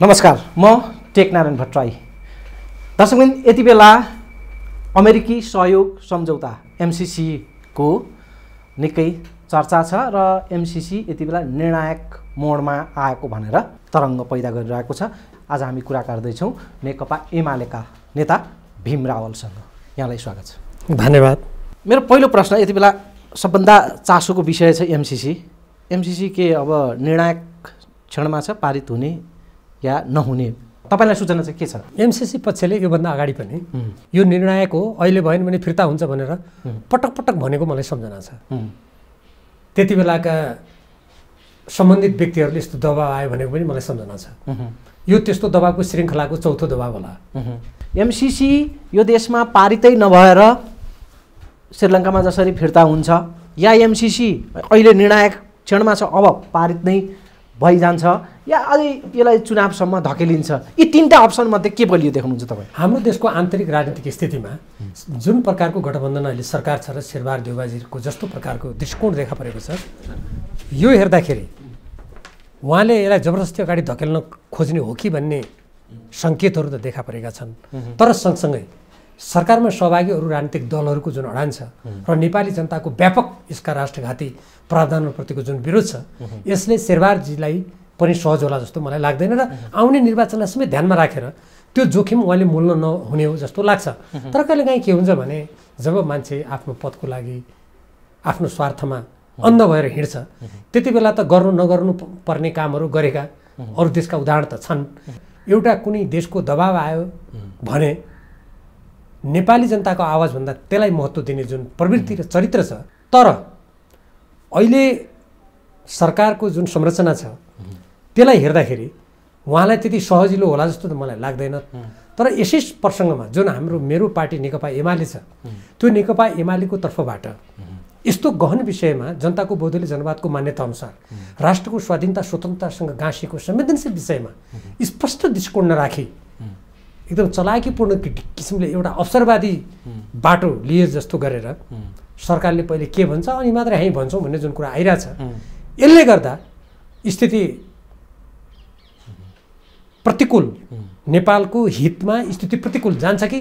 नमस्कार, म टेकनारायण भट्टराई। दर्शकवृन्द, यति बेला अमेरिकी सहयोग सम्झौता एमसीसी को निकै चर्चा छ र एमसीसी यति बेला निर्णायक मोडमा आएको भनेर तरङ्ग पैदा गरिरहेको छ। आज हामी कुरा गर्दैछौँ नेकपा एमालेका नेता भीम रावलसँग। यहाँलाई स्वागत छ। धन्यवाद। मेरो पहिलो प्रश्न, यति बेला सबभन्दा चासोको विषय छ एमसीसी के अब निर्णायक क्षणमा छ, पारित हुने या नहुने? तपाईलाई सूचना चाहिँ के छ? एमसीसी पक्षले योभन्दा अगाडि पनि यो निर्णायक हो, अहिले भएन भने फिर्ता हुन्छ भनेर पटक पटक भनेको मलाई सम्झना छ। त्यति बेलाका सम्बन्धित व्यक्तिहरूले यस्तो दबाब आयो भनेको पनि मलाई सम्झना छ। यो त्यस्तो दबाबको श्रृङ्खलाको चौथो दबाब होला। एमसीसी यो देशमा पारितै नभएर श्रीलङ्कामा जसरी फिर्ता हुन्छ, या एमसीसी अहिले निर्णायक क्षणमा छ, अब पारित नै भइजान्छ, या अझै यसलाई चुनावसम्म धकेलिन्छ? यी तीनटा अप्सनमध्ये के बलियो देख्नुहुन्छ तपाईँ? हाम्रो देशको आन्तरिक राजनीतिक स्थितिमा जुन प्रकारको गठबन्धन अहिले सरकार छ र शेरबहादुर देउवाजीको जस्तो प्रकारको दृष्टिकोण देखा परेको छ, यो हेर्दाखेरि उहाँले यसलाई जबरजस्ती अगाडि धकेल्न खोज्ने हो कि भन्ने सङ्केतहरू त देखा परेका छन्। तर सँगसँगै सरकारमा सहभागी अरू राजनीतिक दलहरूको जुन अडान छ र नेपाली जनताको व्यापक यसका राष्ट्रघाती प्रावधानप्रतिको जुन विरोध छ, यसले शेरबहादुरजीलाई पनि सहज होला जस्तो मलाई लाग्दैन र आउने निर्वाचनलाई समेत ध्यानमा राखेर त्यो जोखिम उहाँले मोल्न नहुने हो जस्तो लाग्छ। तर कहिलेकाहीँ के हुन्छ भने जब मान्छे आफ्नो पदको लागि आफ्नो स्वार्थमा अन्ध भएर हिँड्छ, त्यति बेला त गर्नु नगर्नु पर्ने कामहरू गरेका अरू देशका उदाहरण त छन्। एउटा कुनै देशको दबाब आयो भने नेपाली जनताको आवाजभन्दा त्यसलाई महत्त्व दिने जुन प्रवृत्ति र चरित्र छ, तर अहिले सरकारको जुन संरचना छ त्यसलाई हेर्दाखेरि उहाँलाई त्यति सजिलो होला जस्तो त मलाई लाग्दैन। तर यसै प्रसङ्गमा जुन मेरो पार्टी नेकपा एमाले छ, त्यो नेकपा एमालेको तर्फबाट यस्तो गहन विषयमा जनताको बहुदलीय जनवादको मान्यता अनुसार राष्ट्रको स्वाधीनता स्वतन्त्रतासँग गाँसिएको संवेदनशील विषयमा स्पष्ट दृष्टिकोण नराखी एकदम चलाकीपूर्ण किसिमले एउटा अवसरवादी बाटो लिए जस्तो गरेर सरकारले पहिले के भन्छ अनि मात्रै हामी भन्छौँ भन्ने जुन कुरा आइरहेछ, यसले गर्दा स्थिति प्रतिकूल, नेपालको हितमा स्थिति प्रतिकूल जान्छ कि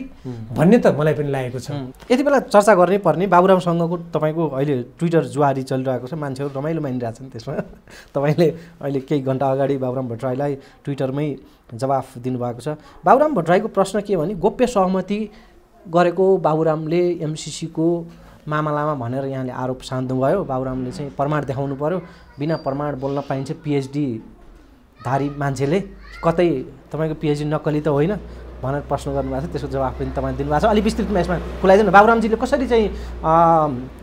भन्ने त मलाई पनि लागेको छ। यति बेला चर्चा गर्नै पर्ने बाबुरामसँगको तपाईँको अहिले ट्विटर जुहारी चलिरहेको छ, मान्छेहरू रमाइलो मानिरहेछन् त्यसमा। तपाईँले अहिले केही घन्टा अगाडि बाबुराम भट्टराईलाई ट्विटरमै जवाफ दिनुभएको छ। बाबुराम भट्टराईको प्रश्न के भने, गोप्य सहमति गरेको बाबुरामले एमसीसीको मामलामा भनेर यहाँले आरोप साध्नुभयो। बाबुरामले चाहिँ प्रमाण देखाउनु पर्यो, बिना प्रमाण बोल्न पाइन्छ पिएचडी धारी मान्छेले, कतै तपाईँको पिएचडी नक्कली त होइन भनेर प्रश्न गर्नुभएको छ। त्यसको जवाफ पनि तपाईँ दिनुभएको छ। अलिक विस्तृतमा यसमा खुलाइदिनु, बाबुरामजीले कसरी चाहिँ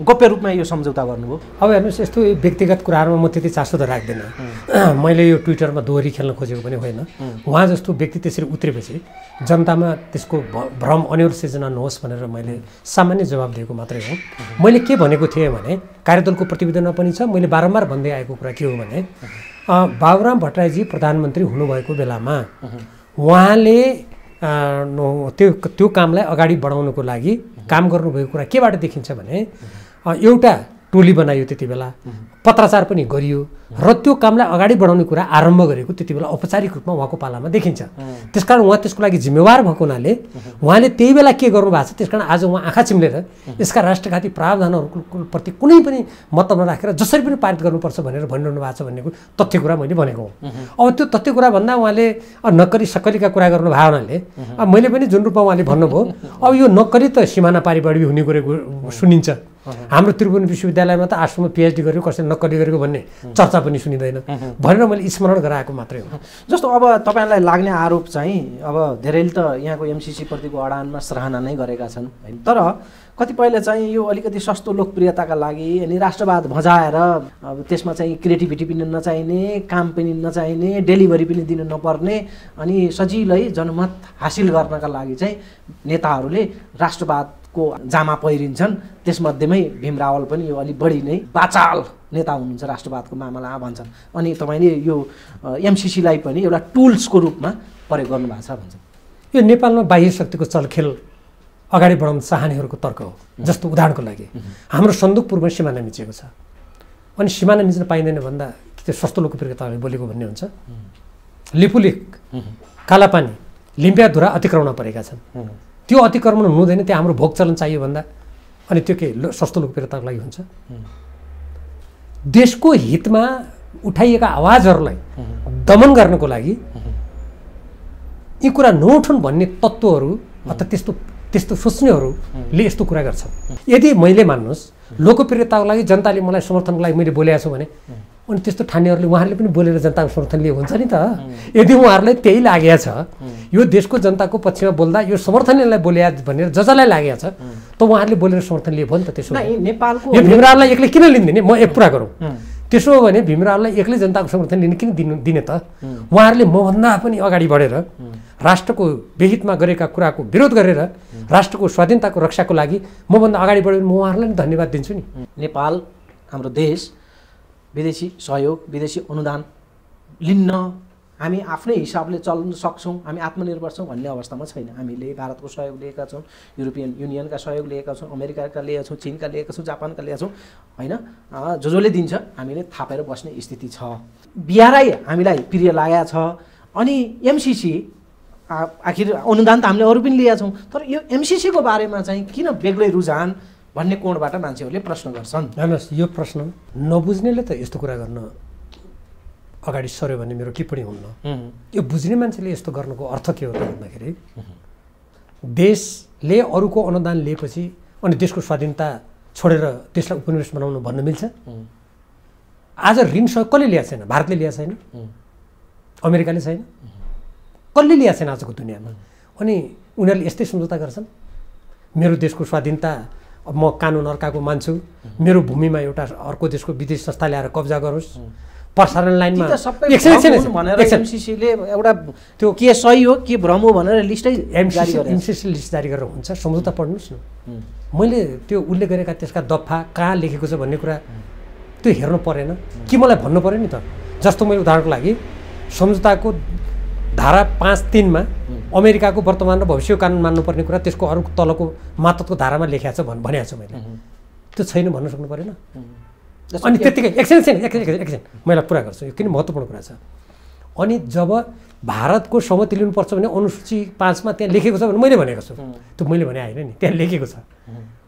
गोप्य रूपमा यो सम्झौता गर्नुभयो? अब हेर्नुहोस्, यस्तो व्यक्तिगत कुराहरूमा म त्यति चासो त राख्दिनँ। मैले यो ट्विटरमा दोहोरी खेल्न खोजेको पनि होइन। उहाँ जस्तो व्यक्ति त्यसरी उत्रेपछि जनतामा त्यसको भ्रम अनेर सिर्जना नहोस् भनेर मैले सामान्य जवाब दिएको मात्रै हो। मैले के भनेको थिएँ भने, कार्यदलको प्रतिवेदनमा पनि छ, मैले बारम्बार भन्दै आएको कुरा के हो भने, बाबुराम भट्टराईजी प्रधानमन्त्री हुनुभएको बेलामा उहाँले त्यो कामलाई अगाडि बढाउनको लागि काम गर्नुभएको कुरा केबाट देखिन्छ भने, एउटा टोली बनाइयो, त्यति बेला पत्राचार पनि गरियो र त्यो कामलाई अगाडि बढाउने कुरा आरम्भ गरेको त्यति बेला औपचारिक रूपमा उहाँको पालामा देखिन्छ। त्यसकारण उहाँ त्यसको लागि जिम्मेवार भएको हुनाले उहाँले त्यही बेला के गर्नुभएको छ, त्यसकारण आज उहाँ आँखा चिम्लेर यसका राष्ट्रघाती प्रावधानहरूको प्रति कुनै पनि मतलब नराखेर जसरी पनि पारित गर्नुपर्छ भनेर भनिरहनु भएको छ भन्ने तथ्य कुरा मैले भनेको हो। अब त्यो तथ्य कुरा भन्दा उहाँले नक्कली सक्कलीका कुरा गर्नु भयो हुनाले मैले पनि जुन रूपमा उहाँले भन्नुभयो, अब यो नक्कली त सिमाना पारिबाडी हुने गरेको सुनिन्छ। हाम्रो त्रिभुवन विश्वविद्यालयमा त आश्रममा पिएचडी गरेको, कसैले नक्कली गरेको भन्ने चर्चा पनि सुनिँदैन भनेर मैले स्मरण गराएको मात्रै हो। जस्तो अब तपाईँलाई लाग्ने आरोप चाहिँ, अब धेरैले त यहाँको एमसीसी प्रतिको अडानमा सराहना नै गरेका छन्, तर कतिपयले चाहिँ यो अलिकति सस्तो लोकप्रियताका लागि अनि राष्ट्रवाद भजाएर अब त्यसमा चाहिँ क्रिएटिभिटी पनि नचाहिने, काम पनि नचाहिने, डेलिभरी पनि दिन नपर्ने अनि सजिलै जनमत हासिल गर्नका लागि चाहिँ नेताहरूले राष्ट्रवादको जामा पहिरिन्छन्। त्यसमध्येमै भीम रावल पनि यो अलिक बढी नै बाचाल नेता हुनुहुन्छ राष्ट्रवादको मामलामा भन्छन्। अनि तपाईँले यो एमसीसीलाई पनि एउटा टुल्सको रूपमा प्रयोग गर्नुभएको छ भन्छ। यो नेपालमा बाह्य शक्तिको चलखेल अगाडि बढाउन चाहनेहरूको तर्क हो। जस्तो उदाहरणको लागि हाम्रो सन्दुकपुरमा सिमाना मिचेको छ, अनि सिमाना मिच्न पाइँदैन भन्दा त्यो सस्तो लोकप्रियताले बोलेको भन्ने हुन्छ। लिपुलेक, कालापानी, लिम्पियाधुरा अतिक्रमण परेका छन्। त्यो अतिक्रमण हुँदैन, त्यहाँ हाम्रो भोग चलन चाहियो भन्दा अनि त्यो के सस्तो लोकप्रियताको लागि हुन्छ? देशको हितमा उठाइएका आवाजहरूलाई दमन गर्नको लागि यी कुरा नउठुन् भन्ने तत्त्वहरू अथवा त्यस्तो सोच्नेहरूले यस्तो कुरा गर्छन्। यदि मैले मान्नुहोस् लोकप्रियताको लागि जनताले मलाई समर्थनको लागि मैले बोलेको छु भने अनि त्यस्तो ठान्नेहरूले उहाँहरूले पनि बोलेर जनताको समर्थन लिए हुन्छ नि त। यदि उहाँहरूलाई त्यही लागेको छ यो देशको जनताको पक्षमा बोल्दा यो समर्थनलाई बोल्या भनेर जसलाई लागेको छ त उहाँहरूले बोलेर समर्थन लिए भयो नि त। त्यसो नेपालको यो भीमरावलाई एक्लै किन लिँदैन? म एक कुरा गरौँ, त्यसो हो भने भीमरावलाई एक्लै जनताको समर्थन लिन किन दिने त? उहाँहरूले मभन्दा पनि अगाडि बढेर राष्ट्रको बेहितमा गरेका कुराको विरोध गरेर राष्ट्रको स्वाधीनताको रक्षाको लागि मभन्दा अगाडि बढेर म उहाँहरूलाई पनि धन्यवाद दिन्छु नि। नेपाल हाम्रो देश विदेशी सहयोग विदेशी अनुदान लिन्न हामी आफ्नै हिसाबले चल्न सक्छौँ, हामी आत्मनिर्भर छौँ भन्ने अवस्थामा छैन। हामीले भारतको सहयोग लिएका छौँ, युरोपियन युनियनका सहयोग लिएका छौँ, अमेरिकाका लिएका छौँ, चीनका लिएका छौँ, जापानका लिएका छौँ होइन। जसले दिन्छ हामीले थापेर बस्ने स्थिति छ। बिआरआई हामीलाई प्रिय लागेको छ। अनि एमसिसी आखिर अनुदान त हामीले अरू पनि लिएका छौँ, तर यो एमसिसीको बारेमा चाहिँ किन बेग्लै रुझान भन्ने कोणबाट मान्छेहरूले प्रश्न गर्छन्। हेर्नुहोस्, यो प्रश्न नबुझ्नेले त यस्तो कुरा गर्न अगाडि सर्यो भने मेरो टिप्पणी हुन्न। यो बुझ्ने मान्छेले यस्तो गर्नुको अर्थ के हो त भन्दाखेरि देशले अरूको अनुदान लिएपछि अनि देशको स्वाधीनता छोडेर देशलाई उपनिवेश बनाउनु भन्न मिल्छ? आज ऋण सहयोग कसले ल्याएको छैन? भारतले ल्याएको छैन, अमेरिकाले छैन, कसले ल्याएको छैन आजको दुनियाँमा? अनि उनीहरूले यस्तै सम्झौता गर्छन्। मेरो देशको स्वाधीनता म कानुन अर्काको मान्छु, मेरो भूमिमा एउटा अर्को देशको विदेश संस्था ल्याएर कब्जा गरोस्, प्रसारण लाइनमा एमसिसीले एउटा त्यो के सही हो के भ्रम हो भनेर लिस्टै एमसिसी लिस्ट जारी गरेर हुन्छ। सम्झौता पढ्नुहोस् न। मैले त्यो उल्लेख गरेका त्यसका दफा कहाँ लेखेको छ भन्ने कुरा त्यो हेर्नु परेन कि मलाई भन्नु पऱ्यो नि त? जस्तो मैले उदाहरणको लागि सम्झौताको धारा 5(3) अमेरिकाको वर्तमान र भविष्यको कानुन मान्नुपर्ने कुरा त्यसको अरू तलको मातहतको धारामा लेखेको छ भनेको छु मैले। त्यो छैन भन्न सक्नु परेन? अनि त्यतिकै एकछिन मैले पुरा गर्छु, यो किन महत्त्वपूर्ण कुरा छ। अनि जब भारतको सहमति लिनुपर्छ भने अनुसूची 5 मा त्यहाँ लेखेको छ भने मैले भनेको छु, त्यो मैले भने होइन नि, त्यहाँ लेखेको छ।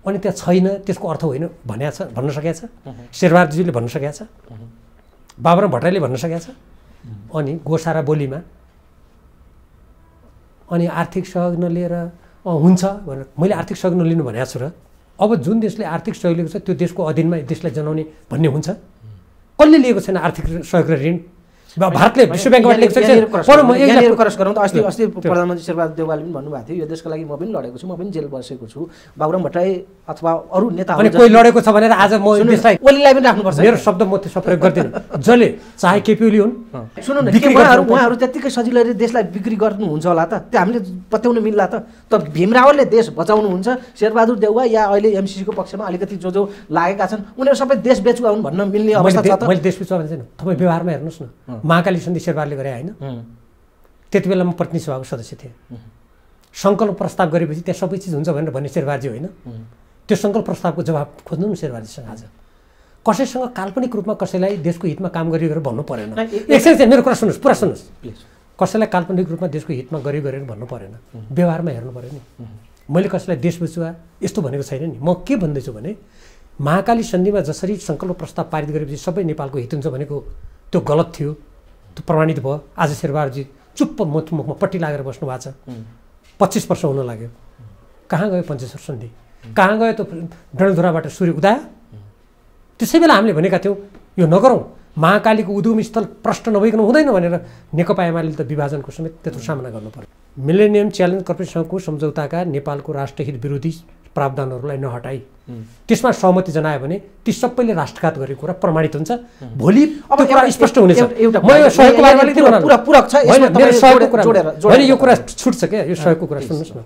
अनि त्यहाँ छैन त्यसको अर्थ होइन भनेको छ, भन्न सकेको छ, शेरबहादुरजीले भन्न सकेको छ, बाबुराम भट्टराईले भन्न सकेको छ। अनि गोसारा बोलीमा अनि आर्थिक सहयोग नलिएर हुन्छ भनेर मैले आर्थिक सहयोग नलिनु भनेको छु र अब जुन देशले आर्थिक सहयोग लिएको छ त्यो देशको अधीनमा देशलाई जनाउने भन्ने हुन्छ? कसले लिएको छैन आर्थिक सहयोग र ऋण? भारतले विश्व ब्याङ्कबाट लिएको छैन। अस्ति प्रधानमन्त्री शेरबहादुर देउवाले पनि भन्नुभएको थियो यो देशको लागि म पनि लडेको छु, म पनि जेल बसेको छु। बाबुराम भट्टराई अथवा अरू नेताहरू अनि कोही लडेको छ भनेर आज म देशलाई ओलीलाई पनि राख्नुपर्छ? मेरो शब्द म त्यसमा प्रयोग गर्दिनँ। जसले चाहे केपी ओली हुन्, सुन्नु न, उहाँहरू त्यत्तिकै सजिलै देशलाई बिक्री गर्नुहुन्छ होला त? त्यो हामीले पत्याउन मिल्ला त? भीमरावले देश बचाउनुहुन्छ, शेरबहादुर देउवा या अहिले एमसिसीको पक्षमा अलिकति जो लागेका छन् उनीहरू सबै देश बेचुवा हुन् भन्न मिल्ने अवस्था छ त? मैले देश बेचुवा भने छैन, तपाईँ व्यवहारमा हेर्नुहोस् न। महाकाली सन्धि शेरबहादुरले गरे होइन? त्यति बेला म प्रतिनिधि सभाको सदस्य थिएँ। सङ्कल्प प्रस्ताव गरेपछि त्यहाँ सबै चिज हुन्छ भनेर भन्ने शेरबहादुरजी होइन? त्यो सङ्कल्प प्रस्तावको जवाब खोज्नु न शेरबहादुरजीसँग। आज कसैसँग काल्पनिक रूपमा कसैलाई देशको हितमा काम गरेर भन्नु परेन। एकछिन मेरो कुरा सुन्नुहोस्, पुरा सुन्नुहोस्। कसैलाई काल्पनिक रूपमा देशको हितमा गरेर भन्नु परेन, व्यवहारमा हेर्नु पऱ्यो नि। मैले कसैलाई देश बेचुवा यस्तो भनेको छैन नि। म के भन्दैछु भने महाकाली सन्धिमा जसरी सङ्कल्प प्रस्ताव पारित गरेपछि सबै नेपालको हित हुन्छ भनेको त्यो गलत थियो, त्यो प्रमाणित भयो। आज शेरबहादुरजी चुप्प मुखमा पट्टी लागेर बस्नु भएको छ। 25 वर्ष हुन लाग्यो। कहाँ गयो पञ्चेश्वर सन्धि? कहाँ गयो त डडेलधुराबाट सूर्य उदायो? त्यसै बेला हामीले भनेका थियौँ यो नगरौँ, महाकालीको उद्गम स्थल प्रष्ट नभइकन हुँदैन भनेर नेकपा एमाले त विभाजनको समेत त्यत्रो सामना गर्नु पर्यो। मिलेनियम च्यालेन्ज कर्पोरेसनको सम्झौताका नेपालको राष्ट्रहित विरोधी प्रावधानहरूलाई नहटाई त्यसमा सहमति जनायो भने ती सबैले राष्ट्रघात गरेको कुरा प्रमाणित हुन्छ। भोलि अब कुरा स्पष्ट हुनेछ। म यो सहयोगको बारेमा होइन, यो कुरा छुट्छ क्या, यो सहयोगको कुरा सुन्नुहोस् न।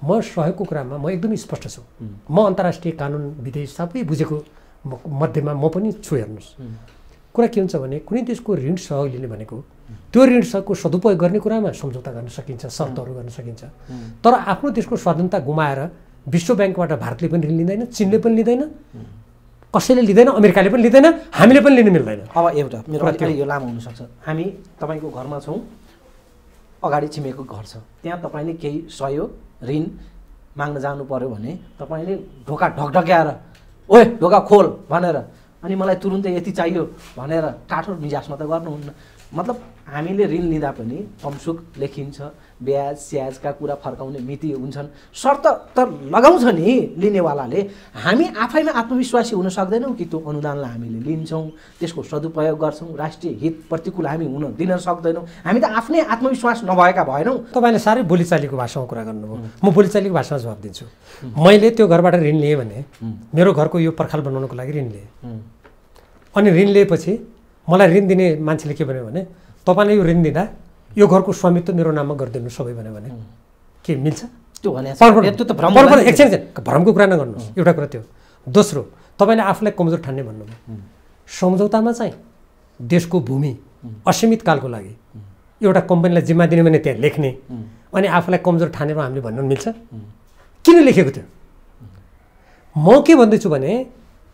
म सहयोगको कुरामा म एकदमै स्पष्ट छु। म अन्तर्राष्ट्रिय कानुन विदेश सबै बुझेको मध्येमा म पनि छु। हेर्नुहोस्, कुरा के हुन्छ भने कुनै देशको ऋण सहयोग लिने भनेको त्यो ऋण सहयोगको सदुपयोग गर्ने कुरामा सम्झौता गर्न सकिन्छ, शर्तहरू गर्न सकिन्छ। तर आफ्नो देशको स्वाधीनता गुमाएर विश्व ब्याङ्कबाट भारतले पनि ऋण लिँदैन, चीनले पनि लिँदैन, कसैले लिँदैन, अमेरिकाले पनि लिँदैन, हामीले पनि लिनु मिल्दैन। अब एउटा मेरो अलिकति यो लामो हुनसक्छ। हामी तपाईँको घरमा छौँ, अगाडि छिमेको घर छ, त्यहाँ तपाईँले केही सहयोग ऋण माग्न जानु पर्यो भने तपाईँले ढोका ढकढक्याएर ओए ढोका खोल भनेर अनि मलाई तुरुन्तै यति चाहियो भनेर टाठो मिजाजमा त गर्नुहुन्न। मतलब हामीले ऋण लिँदा पनि कमसुक लेखिन्छ, ब्याज स्याजका कुरा फर्काउने मिति हुन्छन्, शर्त त लगाउँछ नि लिनेवालाले। हामी आफैमा आत्मविश्वासी हुन सक्दैनौँ कि त्यो अनुदानलाई हामीले लिन्छौँ, त्यसको सदुपयोग गर्छौँ, राष्ट्रिय हित प्रतिकूल हामी हुन दिन सक्दैनौँ। हामी त आफ्नै आत्मविश्वास नभएका भएनौँ। तपाईँले साह्रै बोलीचालीको भाषामा कुरा गर्नुभयो, म बोलीचालीको भाषामा जवाब दिन्छु। मैले त्यो घरबाट ऋण लिएँ भने मेरो घरको यो पर्खाल बनाउनको लागि ऋण लिएँ, अनि ऋण लिएपछि मलाई ऋण दिने मान्छेले के भन्यो भने तपाईँले यो ऋण दिँदा यो घरको स्वामित्व मेरो नाममा गरिदिनु सबै भन्यो भने के मिल्छ? त्यो भने एकछिन भ्रमको कुरा नगर्नुहोस्, एउटा कुरा त्यो। दोस्रो, तपाईँले आफूलाई कमजोर ठान्ने भन्नुभयो। सम्झौतामा चाहिँ देशको भूमि असीमित कालको लागि एउटा कम्पनीलाई जिम्मा दिने भने त्यहाँ लेख्ने, अनि आफूलाई कमजोर ठानेर हामीले भन्नु मिल्छ? किन लेखेको थियो? म के भन्दैछु भने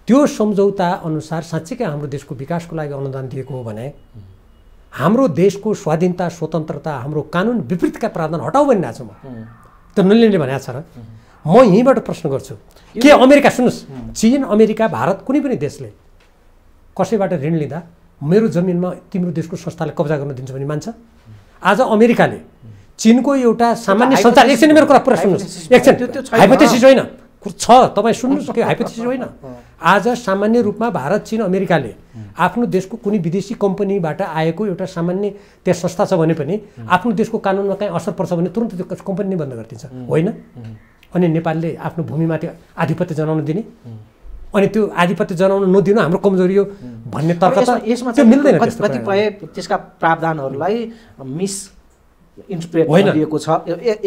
त्यो सम्झौता अनुसार साँच्चीकै हाम्रो देशको विकासको लागि अनुदान दिएको हो भने हाम्रो देशको स्वाधीनता स्वतन्त्रता हाम्रो कानुन विपरीतका प्रावधान हटाऊ भनिरहेको छु म। त्यो नलिने भनेको छ र? म यहीँबाट प्रश्न गर्छु के अमेरिका, सुन्नुहोस्, चीन अमेरिका भारत कुनै पनि देशले कसैबाट ऋण लिँदा मेरो जमिनमा तिम्रो देशको संस्थाले कब्जा गर्न दिन्छ भने मान्छ? आज अमेरिकाले चीनको एउटा सामान्य सञ्चार, एकछिन मेरो कुरा पुरा सुन्नुहोस्, एकछिन हाइपोथेसिस होइन छ, तपाईँ सुन्नुहोस्, के हाइपोथेसिस होइन। आज सामान्य रूपमा भारत चीन अमेरिकाले आफ्नो देशको कुनै विदेशी कम्पनीबाट आएको एउटा सामान्य त्यहाँ संस्था छ भने पनि आफ्नो देशको कानुनमा कहीँ असर पर्छ भने तुरन्त त्यो कम्पनी नै बन्द गरिदिन्छ, होइन? अनि नेपालले आफ्नो भूमिमाथि आधिपत्य जनाउन दिने, अनि त्यो आधिपत्य जनाउन नदिनु हाम्रो कमजोरी हो भन्ने तर्क त त्यो मिल्दैन। कतिपय त्यसका प्रावधानहरूलाई मिस इन्टरप्रेट गरिएको छ,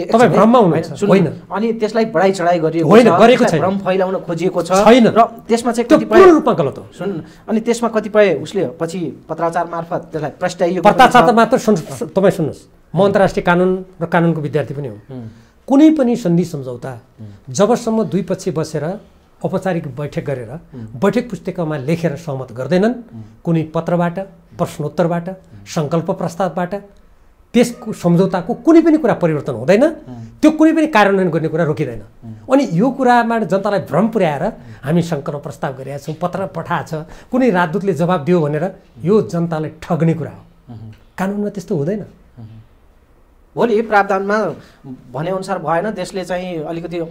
तपाईँ भ्रममा हुनुहुन्छ, होइन? अनि त्यसलाई बढाइ चढाइ गरिएको होइन, गरेको छैन, भ्रम फैलाउन खोजिएको छ, छैन, र त्यसमा चाहिँ कतिपय रूपमा गलत हो। सुन, अनि त्यसमा कतिपय उसले पछि पत्राचार मार्फत त्यसलाई प्रस्तावित पत्राचार मात्र तपाईँ सुन्नुहोस्, म अन्तर्राष्ट्रिय कानुन र कानुनको विद्यार्थी पनि हो। कुनै पनि सन्धि सम्झौता जबसम्म दुई पक्ष बसेर औपचारिक बैठक गरेर बैठक पुस्तिकामा लेखेर सहमत गर्दैनन्, कुनै पत्रबाट, प्रश्नोत्तरबाट, सङ्कल्प प्रस्तावबाट त्यसको सम्झौताको कुनै पनि कुरा परिवर्तन हुँदैन, त्यो कुनै पनि कार्यान्वयन गर्ने कुरा रोकिँदैन। अनि यो कुरामा जनतालाई भ्रम पुर्याएर हामी सङ्कल्प प्रस्ताव गरेका छौँ, पत्र पठाएको छ, कुनै राजदूतले जवाब दियो भनेर यो जनतालाई ठग्ने कुरा हो। कानुनमा त्यस्तो हुँदैन। भोलि प्रावधानमा भनेअनुसार भएन, देशले चाहिँ अलिकति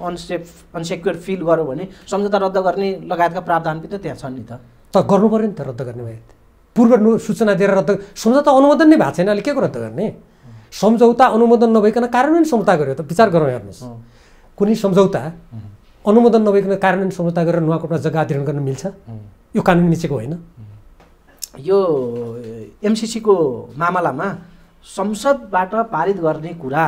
अनसेक्योर फिल गर्यो भने सम्झौता रद्द गर्ने लगायतका प्रावधान पनि त त्यहाँ छन् नि त गर्नु पऱ्यो नि त। रद्द गर्ने भए पूर्व सूचना दिएर रद्द, सम्झौता अनुमोदन नै भएको छैन, अहिले के को रद्द गर्ने? सम्झौता अनुमोदन नभइकन कार्यान्वयन सम्झौता गर्यो त विचार गरौँ, हेर्नुहोस्। कुनै सम्झौता अनुमोदन नभइकन कार्यान्वयन सम्झौता गरेर नुवाकोटमा जग्गा अधिग्रहण गर्न मिल्छ? यो कानुन मिचेको होइन। यो एमसिसीको मामलामा संसदबाट पारित गर्ने कुरा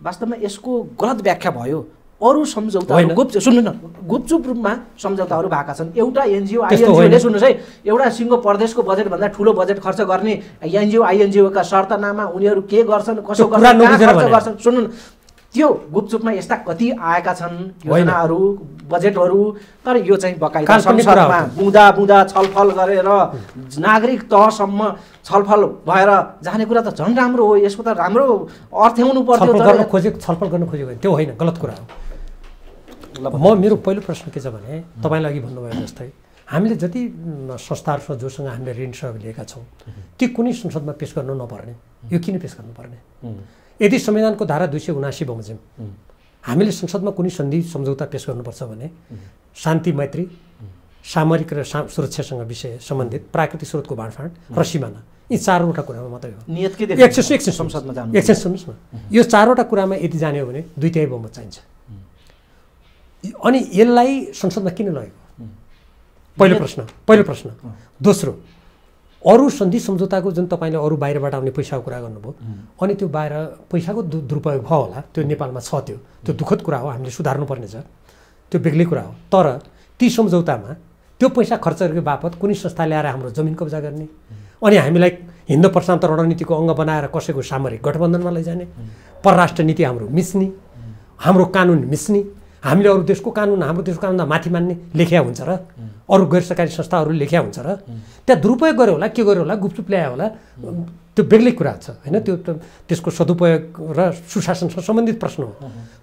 वास्तवमा यसको गलत व्याख्या भयो। अरू सम्झौता सुन्नु न, गुपचुप रूपमा सम्झौताहरू भएका छन्। एउटा एनजिओ आइएनजिओले, सुन्नुहोस् है, एउटा सिङ्गो प्रदेशको बजेटभन्दा ठुलो बजेट खर्च गर्ने एनजिओ आइएनजिओका शर्तनामा उनीहरू के गर्छन्, कसो गर्छन्, सुन्नु न, त्यो गुपचुपमा यस्ता कति आएका छन् योजनाहरू, बजेटहरू। तर यो चाहिँ बकाइदा संसदमा बुँदा बुँदा छलफल गरेर नागरिक तहसम्म छलफल भएर जाने कुरा त झन् राम्रो हो। यसको त राम्रो अर्थ्याउनु पर्थ्यो। छलफल गर्न खोजेको त्यो होइन, गलत कुरा हो। म मेरो पहिलो प्रश्न के छ भने तपाईँले अघि भन्नुभयो जस्तै हामीले जति संस्थाहरूसँग जोसँग हामीले ऋण सहयोग लिएका छौँ ती कुनै संसदमा पेश गर्नु नपर्ने, यो किन पेश गर्नुपर्ने? यदि संविधानको धारा 279 बमोजिम हामीले संसदमा कुनै सन्धि सम्झौता पेश गर्नुपर्छ भने शान्ति मैत्री, सामरिक र सुरक्षासँग विषय सम्बन्धित, प्राकृतिक स्रोतको बाँडफाँड र सिमाना, यी चारवटा कुरामा मात्रै हो। एकछिन संसदमा जानु, एकछिन सुन्नुहोस् न, यो चारवटा कुरामा यदि जाने हो भने 2/3 बहुमत चाहिन्छ। अनि यसलाई संसदमा किन लगेको? पहिलो प्रश्न। दोस्रो, अरू सन्धि सम्झौताको जुन तपाईँले अरू बाहिरबाट आउने पैसाको कुरा गर्नुभयो, अनि त्यो बाहिर पैसाको दुरुपयोग भयो होला, त्यो नेपालमा छ, त्यो दुःखद कुरा हो, हामीले सुधार्नु पर्ने छ, त्यो बेग्लै कुरा हो। तर ती सम्झौतामा त्यो पैसा खर्च गरेको बापत कुनै संस्था ल्याएर हाम्रो जमिन कब्जा गर्ने, अनि हामीलाई हिन्द प्रशान्त रणनीतिको अङ्ग बनाएर कसैको सामरिक गठबन्धनमा लैजाने, परराष्ट्र नीति हाम्रो मिच्ने, हाम्रो कानुन मिच्ने, हामीले अरू देशको कानुन हाम्रो देशको कानुनलाई माथि मान्ने लेख्या हुन्छ र अरू गैर सरकारी संस्थाहरू लेख्या हुन्छ र त्यहाँ दुरुपयोग गर्यो होला, के गर्यो होला, गुपचुप ल्यायो होला, त्यो बेग्लै कुरा छ होइन, त्यो त्यसको सदुपयोग र सुशासनसँग सम्बन्धित प्रश्न हो।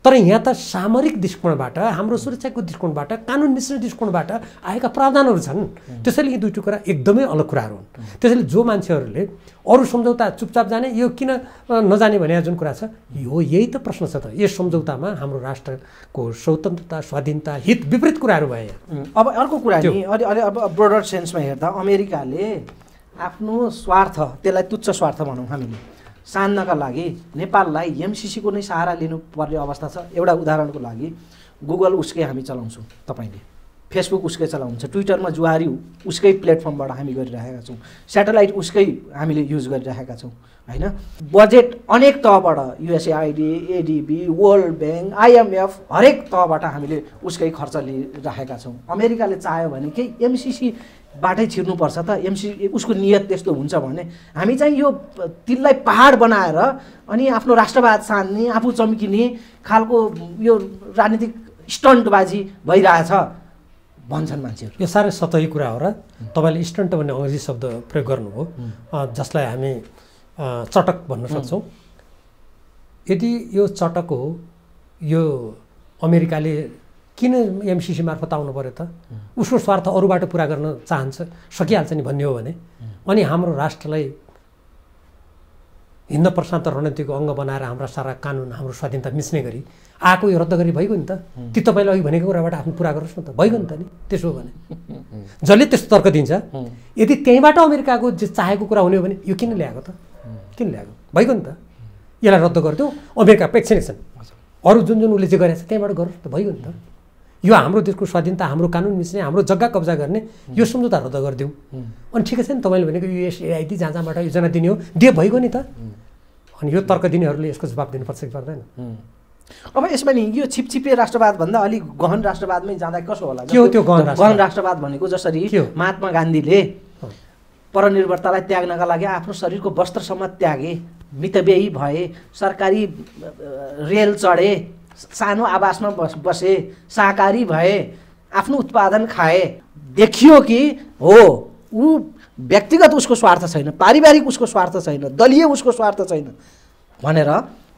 तर यहाँ त सामरिक दृष्टिकोणबाट, हाम्रो सुरक्षाको दृष्टिकोणबाट, कानुन मिश्रण दृष्टिकोणबाट आएका प्रावधानहरू छन्। त्यसैले यी दुईटो कुरा एकदमै अलग कुराहरू हुन्। त्यसैले जो मान्छेहरूले अरू सम्झौता चुपचाप जाने, यो किन नजाने भने जुन कुरा छ, यो यही त प्रश्न छ त। यस सम्झौतामा हाम्रो राष्ट्रको स्वतन्त्रता, स्वाधीनता, हित विपरीत कुराहरू भए। अब अर्को कुरा नि अलि अब ब्रोडर सेन्समा हेर्दा अमेरिकाले आफ्नो स्वार्थ, त्यसलाई तुच्छ स्वार्थ भनौँ हामीले, सान्नका लागि नेपाललाई एमसिसीको नै सहारा लिनुपर्ने अवस्था छ। एउटा उदाहरणको लागि गुगल उसकै हामी चलाउँछौँ, तपाईँले फेसबुक उसकै चलाउँछ, ट्विटरमा जुहारी उसकै प्लेटफर्मबाट हामी गरिरहेका छौँ, स्याटेलाइट उसकै हामीले युज गरिरहेका छौँ होइन। बजेट अनेक तहबाट USAID, ADB, world bank, IMF हरेक तहबाट हामीले उसकै खर्च लिइरहेका छौँ। अमेरिकाले चाह्यो भने केही एमसिसी बाटै छिर्नुपर्छ त, एमसिसी उसको नियत त्यस्तो हुन्छ भने हामी चाहिँ यो तिललाई पहाड बनाएर अनि आफ्नो राष्ट्रवाद सान्ने, आफू चम्किने खालको यो राजनीतिक स्टन्टबाजी भइरहेछ भन्छन् मान्छेहरू। यो साह्रै सतही कुरा हो र तपाईँले स्टन्ट भन्ने अङ्ग्रेजी शब्द प्रयोग गर्नुभयो, जसलाई हामी चटक भन्न सक्छौँ। यदि यो चटक हो, यो अमेरिकाले किन एमसिसी मार्फत आउनु पर्यो त, उसको स्वार्थ अरूबाट पुरा गर्न चाहन्छ, सकिहाल्छ नि भन्ने हो भने, अनि हाम्रो राष्ट्रलाई हिन्द प्रशान्त रणनीतिको अङ्ग बनाएर हाम्रा सारा कानुन, हाम्रो स्वाधीनता मिच्ने गरी आएको यो रद्द गरी भइगयो नि त। ती तपाईँले अघि भनेको कुराबाट आफ्नो पुरा गर्नुहोस् न त, भइगयो नि त नि। त्यसो हो भने जसले त्यस्तो तर्क दिन्छ, यदि त्यहीँबाट अमेरिकाको जे चाहेको कुरा हुने हो भने यो किन ल्याएको त, किन ल्याएको, भइगयो नि त। यसलाई रद्द गरिदियो अमेरिका एकछिन, अरू जुन जुन उसले जे गरेको छ त्यहीँबाट गर्नुहोस् त, भइगयो नि त। यो हाम्रो देशको स्वाधीनता, हाम्रो कानुन मिच्ने, हाम्रो जग्गा कब्जा गर्ने यो सम्झौता रद्द गरिदिउँ। अनि ठिकै छ नि, तपाईँले भनेको युएसएआइडी जहाँ जहाँबाट योजना दिने हो दिए भइगयो नि त। अनि यो तर्क दिनेहरूले यसको जवाब दिनुपर्छ कि पर्दैन? अब यसमा नि यो छिपछिपे राष्ट्रवादभन्दा अलिक गहन राष्ट्रवादमै जाँदा कसो होला? के हो त्यो गहन राष्ट्रवाद भनेको? जसरी महात्मा गान्धीले परनिर्भरतालाई त्याग्नका लागि आफ्नो शरीरको वस्त्रसम्म त्यागे, मितव्ययी भए, सरकारी रेल चढे, सानो आवासमा बसे, शाकाहारी भए, आफ्नो उत्पादन खाए, देखियो कि हो ऊ व्यक्तिगत उसको स्वार्थ छैन, पारिवारिक उसको स्वार्थ छैन, दलीय उसको स्वार्थ छैन भनेर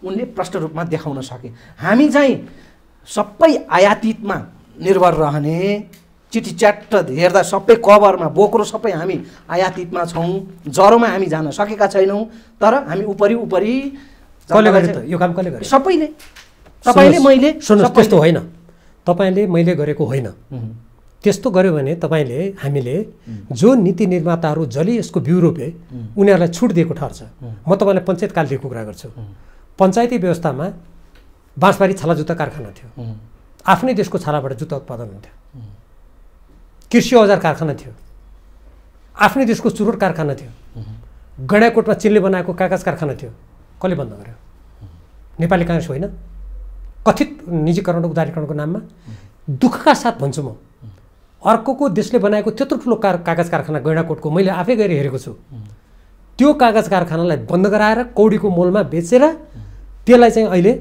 उनले प्रष्ट रूपमा देखाउन सके। हामी चाहिँ सबै आयातितमा निर्भर रहने, चिठी च्याट्ट हेर्दा सबै कभरमा बोक्रो सबै हामी आयातितमा छौँ, जरोमा हामी जान सकेका छैनौँ। तर हामी उपरि यो काम कसले गर्यो? सबैले। तपाईँले, मैले सुन्नुहोस्, त्यस्तो होइन, तपाईँले मैले गरेको होइन। त्यस्तो गर्यो भने तपाईँले, हामीले जो नीति निर्माताहरू जसले यसको बिउ रोपे उनीहरूलाई छुट दिएको ठहर छ। म तपाईँलाई पञ्चायतकालदेखिको कुरा गर्छु। पञ्चायती व्यवस्थामा बाँसबारी छाला जुत्ता कारखाना थियो, आफ्नै देशको छालाबाट जुत्ता उत्पादन हुन्थ्यो। कृषि औजार कारखाना थियो, आफ्नै देशको चुरोट कारखाना थियो। गैँडाकोटमा चिनले बनाएको कागज कारखाना थियो, कसले बन्द गर्यो? नेपाली काङ्ग्रेस होइन? कथित निजीकरण र उदारीकरणको नाममा दुःखका साथ भन्छु म, अर्को देशले बनाएको त्यत्रो ठुलो कागज कारखाना गैँडाकोटको मैले आफै गएर हेरेको छु। त्यो कागज कारखानालाई बन्द गराएर कौडीको मोलमा बेचेर त्यसलाई चाहिँ अहिले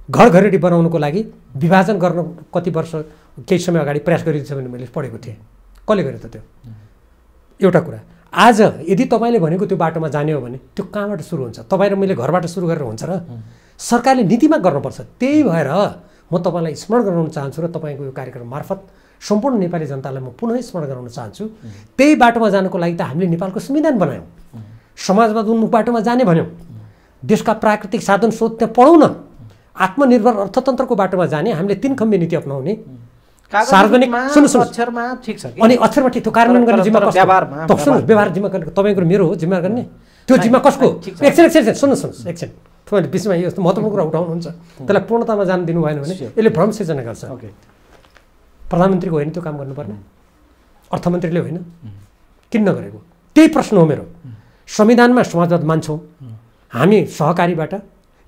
घरघरेडी बनाउनुको लागि विभाजन गर्न कति वर्ष, केही समय अगाडि प्रयास गरिन्छ भने मैले पढेको थिएँ। कसले गर्यो त त्यो? एउटा कुरा। आज यदि तपाईँले भनेको त्यो बाटोमा जाने हो भने त्यो कहाँबाट सुरु हुन्छ? तपाईँ र मैले घरबाट सुरु गरेर हुन्छ र? सरकारले नीतिमा गर्नुपर्छ। त्यही भएर म तपाईँलाई स्मरण गराउन चाहन्छु र तपाईँको यो कार्यक्रम मार्फत सम्पूर्ण नेपाली जनतालाई म पुनः स्मरण गराउन चाहन्छु। त्यही बाटोमा जानको लागि त हामीले नेपालको संविधान बनायौँ, समाजवाद उन्मुख बाटोमा जाने भन्यौँ, देशका प्राकृतिक साधन स्रोत त्यहाँ पढौँ न, आत्मनिर्भर अर्थतन्त्रको बाटोमा जाने, हामीले 3 खम्बे नीति अपनाउने, सार्वजनिक अक्षरमा ठिक छ अनि अक्षरमा ठिक, त्यो कार्यान्वयन गर्ने जिम्मा कसको? व्यवहार जिम्मा तपाईँको मेरो हो जिम्मा गर्ने, त्यो जिम्मा कसको? एकछिन सुन्नुहोस् एकछिन, तपाईँले बिचमा यो यस्तो महत्त्वपूर्ण कुरा उठाउनुहुन्छ, त्यसलाई पूर्णतामा जान दिनु भएन भने यसले भ्रम सिर्जना गर्छ। प्रधानमन्त्रीको होइन त्यो काम गर्नुपर्ने, अर्थमन्त्रीले होइन, किन नगरेको? त्यही प्रश्न हो मेरो। संविधानमा समाजवाद मान्छौँ हामी, सहकारीबाट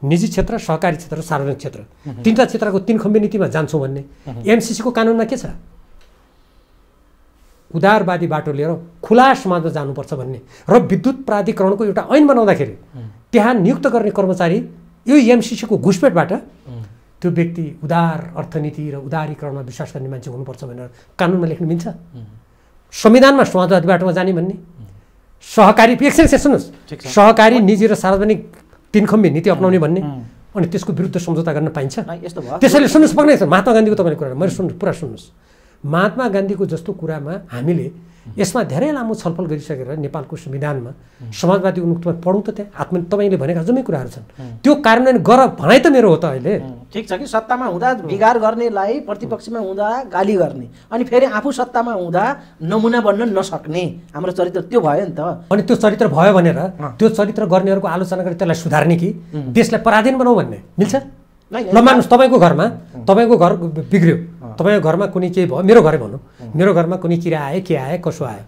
निजी क्षेत्र, सहकारी क्षेत्र, सार्वजनिक क्षेत्र, 3टा क्षेत्रको 3 खम्बे नीतिमा जान्छौँ भन्ने। एमसिसीको कानुनमा के छ? उदारवादी बाटो लिएर खुला समाजमा जानुपर्छ भन्ने र विद्युत प्राधिकरणको एउटा ऐन बनाउँदाखेरि त्यहाँ नियुक्त गर्ने कर्मचारी यो एमसिसीको घुसपेटबाट त्यो व्यक्ति उदार अर्थनीति र उदारीकरणमा विश्वास गर्ने मान्छे हुनुपर्छ भनेर कानुनमा लेख्न मिल्छ? संविधानमा समाजवादी बाटोमा जाने भन्ने, सहकारी एकछिन सुन्नुहोस्, सहकारी निजी र सार्वजनिक तीनखम्बे नीति अपनाउने भन्ने अनि त्यसको विरुद्ध सम्झौता गर्न पाइन्छ? यस्तो भयो। त्यसैले सुन्नुहोस् पक्कै महात्मा गान्धीको तपाईँले कुरा मैले सुन्नु पुरा सुन्नुहोस्। महात्मा गान्धीको जस्तो कुरामा हामीले यसमा धेरै लामो छलफल गरिसकेर नेपालको संविधानमा समाजवादी उन्मुक्तमा पढौँ त त्यहाँ तपाईँले भनेका जम्मै कुराहरू छन्। त्यो कार्यान्वयन गर भनाइ त मेरो हो त अहिले। ठिक छ कि सत्तामा हुँदा बिगार गर्नेलाई प्रतिपक्षमा हुँदा गाली गर्ने अनि फेरि आफू सत्तामा हुँदा नमुना बन्न नसक्ने हाम्रो चरित्र त्यो भयो नि त। अनि त्यो चरित्र भयो भनेर त्यो चरित्र गर्नेहरूको आलोचना गरी त्यसलाई सुधार्ने कि देशलाई पराधीन बनाऊ भन्ने मिल्छ? ल मान्नुहोस् तपाईँको घरमा तपाईँको घर बिग्रियो, तपाईँको घरमा कुनै केही भयो, मेरो घरै भनौँ, मेरो घरमा कुनै किरा आयो के आयो कसो आयो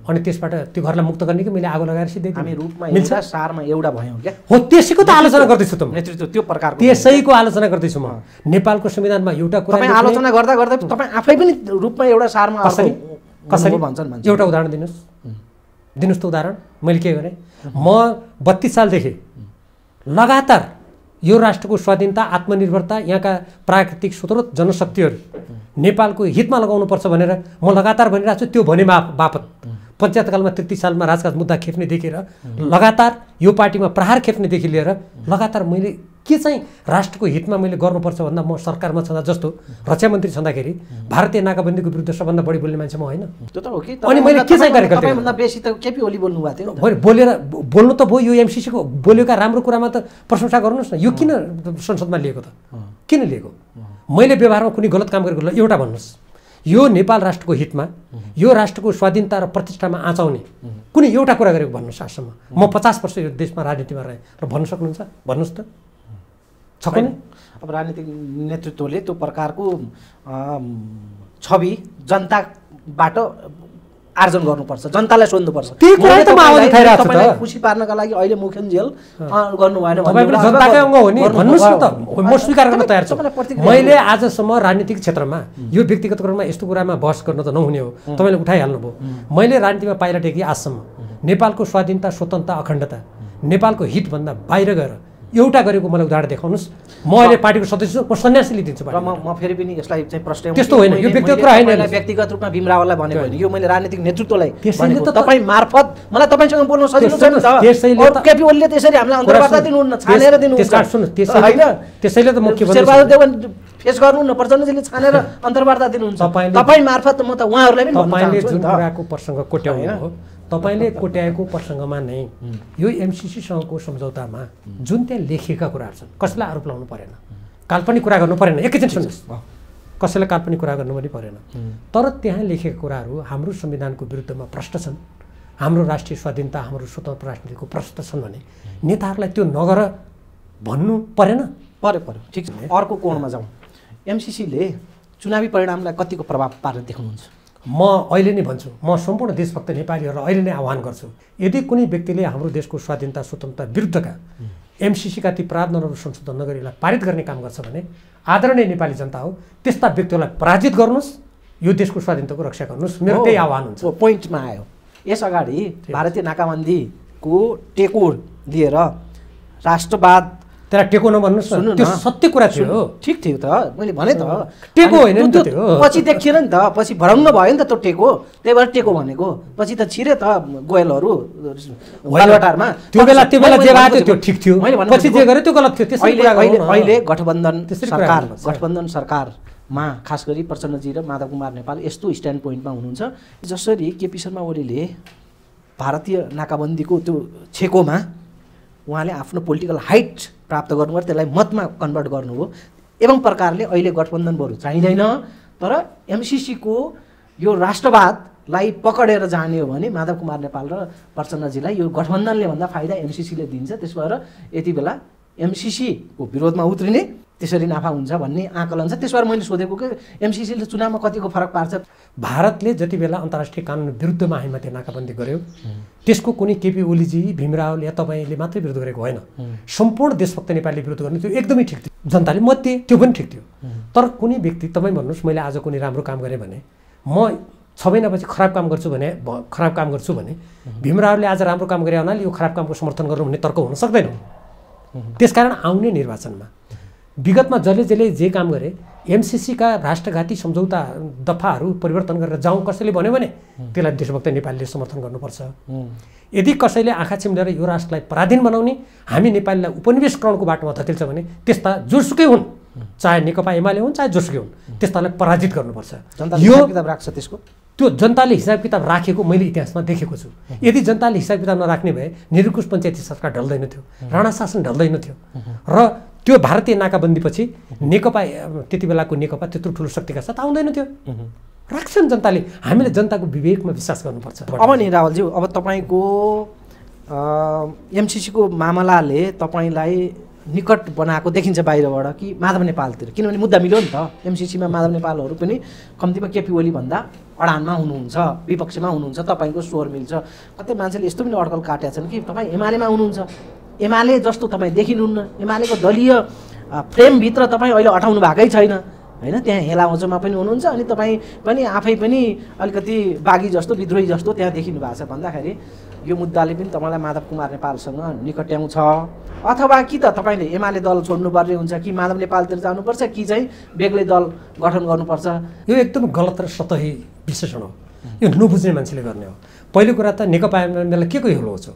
अनि त्यसबाट त्यो घरलाई मुक्त गर्ने कि मैले आगो लगाएर सिधै हामी रूपमा मिल्छ सारमा एउटा भयौँ क्या हो। त्यसैको त आलोचना गर्दैछु त म, नेतृत्व त्यो प्रकारको त्यसैको आलोचना गर्दैछु म। नेपालको संविधानमा एउटा कुरा तपाईँ आलोचना गर्दा गर्दै तपाईँ आफै पनि रूपमा एउटा सारमा कसरी भन्छन् मान्छे। एउटा उदाहरण दिनुहोस् त उदाहरण। मैले के गरेँ, म 32 सालदेखि लगातार यो राष्ट्रको स्वाधीनता आत्मनिर्भरता यहाँका प्राकृतिक स्रोत जनशक्तिहरू नेपालको हितमा लगाउनुपर्छ भनेर म लगातार भनिरहेको छु। त्यो भने बापत पञ्चायतकालमा 33 सालमा राजकाज मुद्दा खेप्ने देखेर लगातार यो पार्टीमा प्रहार खेप्नेदेखि लिएर लगातार मैले के चाहिँ राष्ट्रको हितमा मैले गर्नुपर्छ भन्दा म सरकारमा छँदा जस्तो रक्षा मन्त्री छँदाखेरि भारतीय नाकाबन्दीको विरुद्ध सबभन्दा बढी बोल्ने मान्छे म होइन। त्यो त हो कि अनि मैले के चाहिँ गरेको तपाईँभन्दा बेसी त केपी ओली बोल्नु भएको थियो। बोल्नु त भयो, यो एमसिसीको बोलेका राम्रो कुरामा त प्रशंसा गर्नुहोस् न। यो किन संसदमा लिएको त? किन लिएको? मैले व्यवहारमा कुनै गलत काम गरेको एउटा भन्नुहोस्। यो नेपाल राष्ट्रको हितमा यो राष्ट्रको स्वाधीनता र प्रतिष्ठामा आँचाउने कुनै एउटा कुरा गरेको भन्नुहोस् आजसम्म? म 50 वर्ष यो देशमा राजनीतिमा रहेँ र भन्न सक्नुहुन्छ? भन्नुहोस् त छ कुनै? अब राजनीतिक नेतृत्वले त्यो प्रकारको छवि जनताबाट आर्जन गर्नुपर्छ, जनतालाई सोध्नुपर्छ। तपाईँलाई खुसी पार्नका लागि अहिले मुखेन्जेल गर्नु भएन भने जनताकै अङ्ग हो नि भन्नुहोस् न त, म स्वीकार गर्न तयार छु। मैले आजसम्म राजनीतिक क्षेत्रमा यो व्यक्तिगत कुरामा यस्तो कुरामा बहस गर्न त नहुने हो, तपाईँले उठाइहाल्नुभयो। मैले राजनीतिमा पाइला टेकेँ आजसम्म नेपालको स्वाधीनता स्वतन्त्रता अखण्डता नेपालको हितभन्दा बाहिर गएर एउटा गरेको मलाई उदाहरण देखाउनुहोस्। म अहिले पार्टीको सदस्य छु, म सन्यासी लिदिन्छु। म फेरि पनि यसलाई चाहिँ प्रश्न त्यस्तो होइन, यो व्यक्तिगत कुरा होइन। व्यक्तिगत रूपमा भीमरावलाई भनेको होइन, यो मैले राजनीतिक नेतृत्वलाई भनेको। तपाईँ मार्फत मलाई तपाईँसँग बोल्नु सजिलो छैन त। केपी ओलीले त्यसरी हामीलाई अन्तर्वार्ता दिनुहुन्न, छानेर दिनुहुन्छ होइन। त्यसैले त मुख्य शेरबहादुर देउवा फेस गर्नुहुन्न, प्रचण्डजीले छानेर अन्तर्वार्ता दिनुहुन्छ। तपाईँ मार्फत म त उहाँहरूलाई पनि तपाईँले जुन कुराको प्रसङ्ग कोट्याउनु हो, तपाईँले कोट्याएको प्रसङ्गमा नै यो एमसिसीसँगको सम्झौतामा जुन त्यहाँ लेखिएका कुराहरू छन् कसैलाई आरोप लाउनु परेन, काल्पनिक कुरा गर्नु परेन। एकैछिन सुन्नुहोस्, कसैलाई काल्पनिक कुरा गर्नु पनि परेन। तर त्यहाँ लेखेका कुराहरू हाम्रो संविधानको विरुद्धमा प्रष्ट छन्, हाम्रो राष्ट्रिय स्वाधीनता हाम्रो स्वतन्त्र राजनीतिको प्रष्ट छन् भने नेताहरूलाई त्यो नगर भन्नु परेन? पर्यो। ठिक छ, अर्को कोणमा जाउँ। एमसिसीले चुनावी परिणामलाई कतिको प्रभाव पारेर देख्नुहुन्छ? म अहिले नै भन्छु, म सम्पूर्ण देशभक्त नेपालीहरूलाई अहिले नै आह्वान गर्छु, यदि कुनै व्यक्तिले हाम्रो देशको स्वाधीनता स्वतन्त्रता विरुद्धका एमसिसीका ती प्रावधानहरू संशोधन नगरी यसलाई पारित गर्ने काम गर्छ भने आदरणीय नेपाली जनता हो, त्यस्ता व्यक्तिहरूलाई पराजित गर्नुहोस्, यो देशको स्वाधीनताको रक्षा गर्नुहोस्। मेरो त्यही आह्वान हुन्छ। पोइन्टमा आयो। यस अगाडि भारतीय नाकाबन्दीको टेको लिएर राष्ट्रवाद त्यसलाई टेको नभन्नुहोस् न, त्यो सत्य कुरा थियो। ठिक थियो त, मैले भने त टेको होइन नि त, त्यो पछि देखिएन नि त, पछि भ्रङ्ग भयो नि त त्यो टेको, त्यही भएर टेको भनेको। पछि त छिरे त गोयलहरू बालवाटारमा। त्यो बेला जे भएको त्यो ठिक थियो, पछि जे गर्यो त्यो गलत थियो। अहिले गठबन्धन सरकारमा खास गरी प्रचण्डजी र माधव कुमार नेपाल यस्तो स्ट्यान्ड पोइन्टमा हुनुहुन्छ जसरी केपी शर्मा ओलीले भारतीय नाकाबन्दीको त्यो छेकोमा उहाँले आफ्नो पोलिटिकल हाइट प्राप्त गर्नुभयो, त्यसलाई मतमा कन्भर्ट गर्नुभयो। एवं प्रकारले अहिले गठबन्धन बरु चाहिँदैन, तर एमसिसीको यो राष्ट्रवादलाई पकडेर जाने हो भने माधव कुमार नेपाल र प्रचण्डजीलाई यो गठबन्धनले भन्दा फाइदा एमसिसीले दिन्छ। त्यस भएर यति बेला एमसिसीको विरोधमा उत्रिने त्यसरी नाफा हुन्छ भन्ने आकलन छ। त्यस भएर मैले सोधेको कि एमसिसीले चुनावमा कतिको फरक पार्छ? भारतले जति बेला अन्तर्राष्ट्रिय कानुन विरुद्धमा हामीमाथि नाकाबन्दी गर्यो त्यसको कुनै केपी ओलीजी भीमरावले या तपाईँले मात्रै विरोध गरेको होइन, सम्पूर्ण देशभक्त नेपालीले विरोध गर्ने त्यो एकदमै ठिक थियो, जनताले मत दिए, त्यो पनि ठिक थियो। तर कुनै व्यक्ति तपाईँ भन्नुहोस् मैले आज कुनै राम्रो काम गरेँ भने म 6 महिनापछि खराब काम गर्छु भने भीमरावले आज राम्रो काम गरे हुनाले यो खराब कामको समर्थन गर्नु भन्ने तर्क हुन सक्दैन। त्यसकारण आउने निर्वाचनमा विगतमा जसले जे काम गरे एमसीसीका राष्ट्रघाती सम्झौता दफाहरू परिवर्तन गरेर जाउँ कसैले भन्यो भने त्यसलाई देशभक्त नेपालीले समर्थन गर्नुपर्छ। यदि कसैले आँखा चिम्लेर यो राष्ट्रलाई पराधीन बनाउने हामी नेपालीलाई उपनिवेशकरणको बाटोमा धकेल्छ भने त्यस्ता जोसुकै हुन्, चाहे नेकपा एमाले हुन् चाहे जोसुकै हुन्, त्यस्तालाई पराजित गर्नुपर्छ। यो किताब राख्छ त्यसको त्यो जनताले हिसाब किताब राखेको मैले इतिहासमा देखेको छु। यदि जनताले हिसाब किताब नराख्ने भए निरङ्कुश पञ्चायती सरकार ढल्दैन थियो, राणा शासन ढल्दैन थियो र त्यो भारतीय नाकाबन्दीपछि नेकपा त्यति बेलाको नेकपा त्यत्रो ठुलो शक्तिका साथ आउँदैन थियो। राख्छन् जनताले, हामीले जनताको विवेकमा विश्वास गर्नुपर्छ। अब नि रावलज्यू, अब तपाईँको एमसीसीको मामलाले तपाईँलाई निकट बनाएको देखिन्छ बाहिरबाट कि माधव नेपालतिर? किनभने मुद्दा मिल्यो नि त, एमसीसीमा माधव नेपालहरू पनि कम्तीमा केपी ओलीभन्दा अडानमा हुनुहुन्छ, विपक्षमा हुनुहुन्छ, तपाईँको स्वर मिल्छ। कतै मान्छेले यस्तो पनि अड्कल काटेका छन् कि तपाईँ एमालेमा हुनुहुन्छ, एमाले जस्तो तपाईँ देखिनुहुन्न, एमालेको दलीय फ्रेमभित्र तपाईँ अहिले अटाउनु भएकै छैन होइन, त्यहाँ हेला होचोमा पनि हुनुहुन्छ, अनि तपाईँ पनि आफै पनि अलिकति बागी जस्तो विद्रोही जस्तो त्यहाँ देखिनु भएको छ भन्दाखेरि यो मुद्दाले पनि तपाईँलाई माधव कुमार नेपालसँग निकट्याउँछ, अथवा कि त तपाईँले एमाले दल छोड्नुपर्ने हुन्छ कि माधव नेपालतिर जानुपर्छ कि चाहिँ बेग्लै दल गठन गर्नुपर्छ? यो एकदम गलत र सतही विश्लेषण हो, यो नबुझ्ने मान्छेले गर्ने हो। पहिलो कुरा त नेकपा एमालेलाई के को हेलो होचो?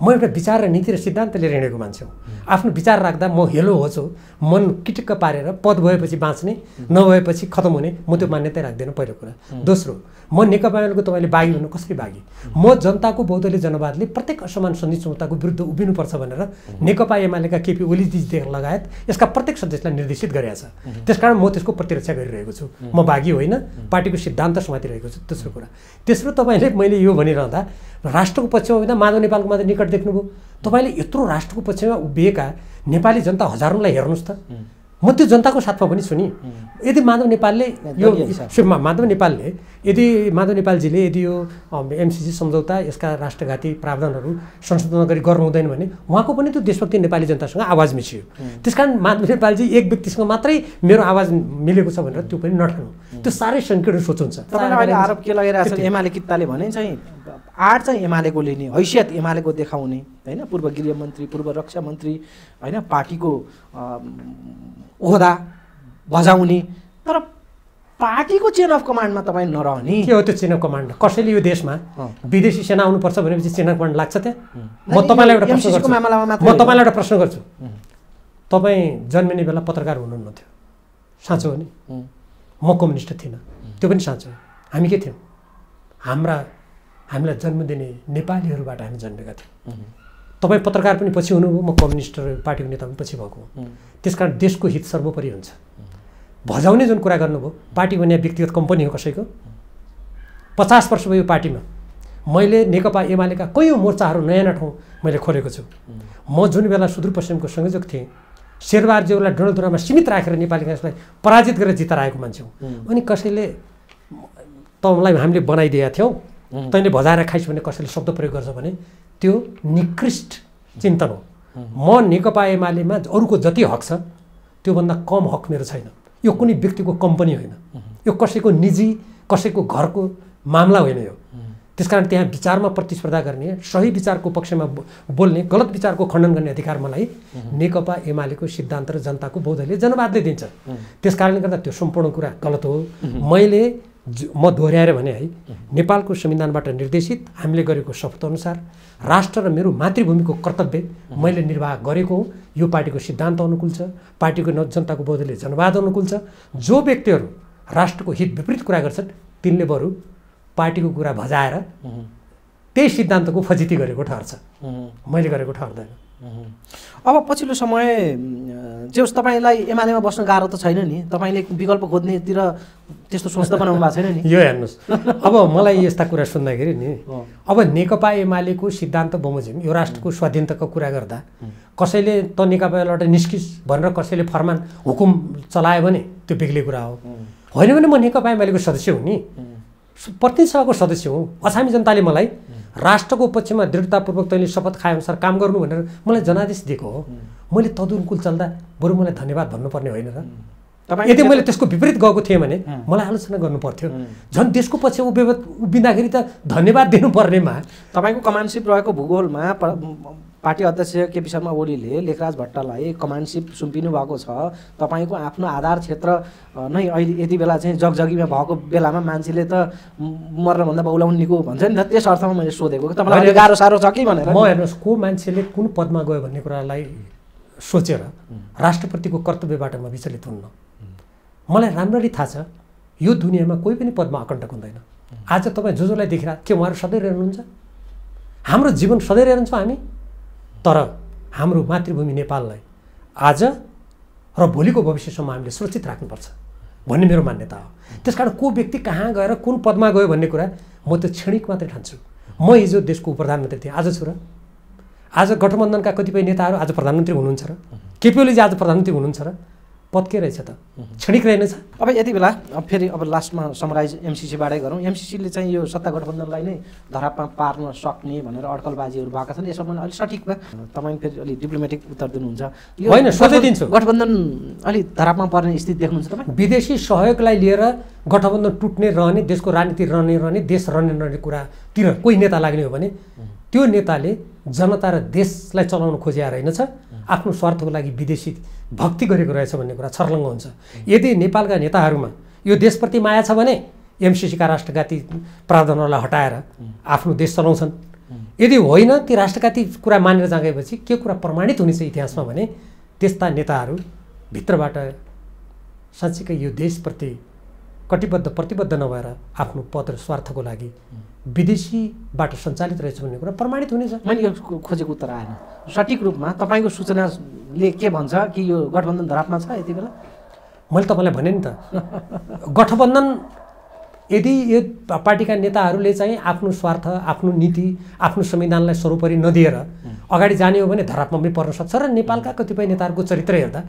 म एउटा विचार र नीति र सिद्धान्त लिएर हिँडेको मान्छे हो। आफ्नो विचार राख्दा म हेलो होचो मन किटक्क पारेर पद भएपछि बाँच्ने नभएपछि खतम हुने म त्यो मान्यता राख्दैन, पहिलो कुरा। दोस्रो, म नेकपा एमालेको तपाईँले बागी भन्नु कसरी बागी? म जनताको बहुदलीय जनवादले प्रत्येक असमान सन्धिक्षमताको विरुद्ध उभिनुपर्छ भनेर नेकपा एमालेका केपी ओलीजी लगायत यसका प्रत्येक सदस्यलाई निर्देशित गरेका छ। त्यसकारण म त्यसको प्रतिरक्षा गरिरहेको छु, म बागी होइन, पार्टीको सिद्धान्त समातिरहेको छु। तेस्रो कुरा, तेस्रो तपाईँले मैले यो भनिरहँदा राष्ट्रको पक्षमा हुँदा माधव नेपालको मात्रै निकट देख्नुभयो। तपाईँले यत्रो राष्ट्रको पक्षमा उभिएका नेपाली जनता हजारौँलाई हेर्नुहोस् त, म त्यो जनताको साथमा पनि छु नि। यदि माधव नेपालले माधव नेपालजीले यदि यो एमसीसी सम्झौता यसका राष्ट्रघाती प्रावधानहरू संशोधन नगरी गर्नु हुँदैन भने उहाँको पनि त्यो देशभक्ति नेपाली जनतासँग आवाज मिसियो। त्यसकारण माधव नेपालजी एक व्यक्तिसँग मात्रै मेरो आवाज मिलेको छ भनेर त्यो पनि नठानु, त्यो साह्रै सङ्कीर्ण सोच हुन्छ। तपाईँले अहिले आरोप के लगाइरहेको छ? एमाले कित्ताले भने चाहिँ आड चाहिँ एमालेको लिने, हैसियत एमालेको देखाउने होइन, पूर्व गृहमन्त्री, पूर्व रक्षा मन्त्री होइन, पार्टीको ओहदा बजाउने, तर पार्टीको चेन अफ कमान्डमा तपाईँ नरहने। के हो त्यो चेन अफ कमान्ड? कसैले यो देशमा विदेशी सेना आउनुपर्छ भनेपछि चेन अफ कमान्ड लाग्छ त्यहाँ? म तपाईँलाई एउटा प्रश्न गर्छु, तपाईँ जन्मिने बेला पत्रकार हुनुहुन्न थियो, साँचो हो नि? म कम्युनिस्ट थिइनँ, त्यो पनि साँचो हो। हामी के थियौँ? हामीलाई जन्म दिने नेपालीहरूबाट हामी जन्मेका थियौँ। तपाईँ पत्रकार पनि पछि हुनुभयो, म कम्युनिस्ट पार्टीको नेता पनि पछि भएको हो। त्यसकारण देशको हित सर्वोपरि हुन्छ। भजाउने जुन कुरा गर्नुभयो, पार्टी भने व्यक्तिगत कम्पनी हो कसैको। 50 वर्ष भयो पार्टीमा, मैले नेकपा एमालेका कयौँ मोर्चाहरू नयाँ ठाउँ मैले खोलेको छु। म जुन बेला सुदूरपश्चिमको संयोजक थिएँ, शेरबहादुरजीलाई डडेलधुरामा सीमित राखेर नेपाली काङ्ग्रेसलाई पराजित गरेर जिताएर आएको मान्छे हो। अनि कसैले तँलाई हामीले बनाइदिएका थियौँ, तैँले भजाएर खाइस् भने कसैले शब्द प्रयोग गर्छ भने त्यो निकृष्ट चिन्तन हो। म नेकपा एमालेमा अरूको जति हक छ त्योभन्दा कम हक मेरो छैन। यो कुनै व्यक्तिको कम्पनी होइन, यो कसैको निजी कसैको घरको मामला होइन यो। त्यसकारण त्यहाँ विचारमा प्रतिस्पर्धा गर्ने, सही विचारको पक्षमा बोल्ने, गलत विचारको खण्डन गर्ने अधिकार मलाई नेकपा एमालेको सिद्धान्त र जनताको बहुदलीय जनवादले दिन्छ। त्यसकारणले गर्दा त्यो सम्पूर्ण कुरा गलत हो। म दोहोऱ्याएर भने है, नेपालको संविधानबाट निर्देशित हामीले गरेको शपथअनुसार राष्ट्र र मेरो मातृभूमिको कर्तव्य मैले निर्वाह गरेको हुँ। यो पार्टीको सिद्धान्त अनुकूल छ, पार्टीको जनताको बहुदलीय जनवाद अनुकूल छ। जो व्यक्तिहरू राष्ट्रको हित विपरीत कुरा गर्छन् तिनले बरु पार्टीको कुरा भजाएर त्यही सिद्धान्तको फजिती गरेको ठहर्छ, मैले गरेको ठहर्दैन। अब पछिल्लो समय जे होस् तपाईँलाई एमालेमा बस्न गाह्रो त छैन नि? तपाईँले विकल्प खोज्नेतिर त्यस्तो सोच त बनाउनु भएको छैन नि? यो हेर्नुहोस्, अब मलाई यस्ता कुरा सुन्दाखेरि नि, अब नेकपा एमालेको सिद्धान्त बमोजिम यो राष्ट्रको स्वाधीनताको कुरा गर्दा कसैले त नेकपा एमालेबाट निस्किस भनेर कसैले फरमान हुकुम चलायो भने त्यो बेग्लै कुरा हो। होइन भने म नेकपा एमालेको सदस्य हुँ नि, प्रतिनिधि सभाको सदस्य हुँ। अछामी जनताले मलाई राष्ट्रको पक्षमा दृढतापूर्वक तैँले शपथ खाएअनुसार काम गर्नु भनेर मलाई जनादेश दिएको हो। मैले तदनुकूल चल्दा बरु मलाई धन्यवाद भन्नुपर्ने होइन र? यदि मैले त्यसको विपरीत गएको थिएँ भने मलाई आलोचना गर्नु पर्थ्यो। झन् देशको पछि उभिँदाखेरि त धन्यवाद दिनुपर्नेमा तपाईँको कमान्डसिप रहेको भूगोलमा पार्टी अध्यक्ष केपी शर्मा ओलीले लेखराज भट्टलाई कमान्डसिप सुम्पिनु भएको छ। तपाईँको आफ्नो आधार क्षेत्र नै अहिले यति बेला चाहिँ जगजगीमा भएको बेलामा मान्छेले त मर्नभन्दा बौलाउनीको भन्छ नि त, त्यस अर्थमा मैले सोधेको तपाईँलाई गाह्रो साह्रो छ कि भनेर। म हेर्नुहोस् को मान्छेले कुन पदमा गयो भन्ने कुरालाई सोचेर राष्ट्रप्रतिको कर्तव्यबाट म विचलित हुन्न। मलाई राम्ररी थाहा छ यो दुनियाँमा कोही पनि पदमा अकण्टक हुँदैन। आज तपाईँ जसलाई देखिरह के उहाँहरू सधैँ रहनुहुन्छ? हाम्रो जीवन सधैँ रहन्छौँ हामी, तर हाम्रो मातृभूमि नेपाललाई आज र भोलिको भविष्यसम्म हामीले सुरक्षित राख्नुपर्छ भन्ने मेरो मान्यता हो। त्यसकारण को व्यक्ति कहाँ गएर कुन पदमा गयो भन्ने कुरा म त क्षणिक मात्रै ठान्छु। म हिजो देशको प्रधानमन्त्री थिएँ, आज छु र। आज गठबन्धनका कतिपय नेताहरू आज प्रधानमन्त्री हुनुहुन्छ र? केपी ओलीजी आज प्रधानमन्त्री हुनुहुन्छ र? पद के रहेछ त? क्षणिक रहेनछ। अब यति बेला फेरि अब लास्टमा समराइज एमसिसीबाटै गरौँ। एमसिसीले चाहिँ यो सत्ता गठबन्धनलाई नै धरापमा पार्न सक्ने भनेर अड्कलबाजीहरू भएका छन्। यसमा अलिक सठिक भयो, तपाईँ फेरि अलिक डिप्लोमेटिक उत्तर दिनुहुन्छ। होइन, सोधिदिन्छु। गठबन्धन अलिक धरापमा पर्ने स्थिति देख्नुहुन्छ तपाईँ? विदेशी सहयोगलाई लिएर गठबन्धन टुट्ने रहने, देशको राजनीति रहने देश रहने कुरातिर कोही नेता लाग्ने हो भने त्यो नेताले जनता र देशलाई चलाउन खोजिया रहेनछ, आफ्नो स्वार्थको लागि विदेशी भक्ति गरेको रहेछ भन्ने कुरा छर्लङ्ग हुन्छ। यदि नेपालका नेताहरूमा यो देशप्रति माया छ भने एमसिसीका राष्ट्रघाती प्रावधानहरूलाई हटाएर आफ्नो देश चलाउँछन्। यदि होइन, ती राष्ट्रघाती कुरा मानेर जाँगेपछि के कुरा प्रमाणित हुनेछ इतिहासमा भने त्यस्ता नेताहरू भित्रबाट साँच्चीकै यो देशप्रति कटिबद्ध प्रतिबद्ध नभएर आफ्नो पद र स्वार्थको लागि विदेशीबाट सञ्चालित रहेछ भन्ने कुरा प्रमाणित हुनेछ। मैले यो खोजेको उत्तर आएन सठिक रूपमा। तपाईँको सूचनाले के भन्छ कि यो गठबन्धन धरापमा छ यति बेला? मैले तपाईँलाई भने नि त, गठबन्धन यदि यो पार्टीका नेताहरूले चाहिँ आफ्नो स्वार्थ, आफ्नो नीति, आफ्नो संविधानलाई सर्वोपरि नदिएर अगाडि जाने हो भने धरापमा पनि पर्न सक्छ र नेपालका कतिपय नेताहरूको चरित्र हेर्दा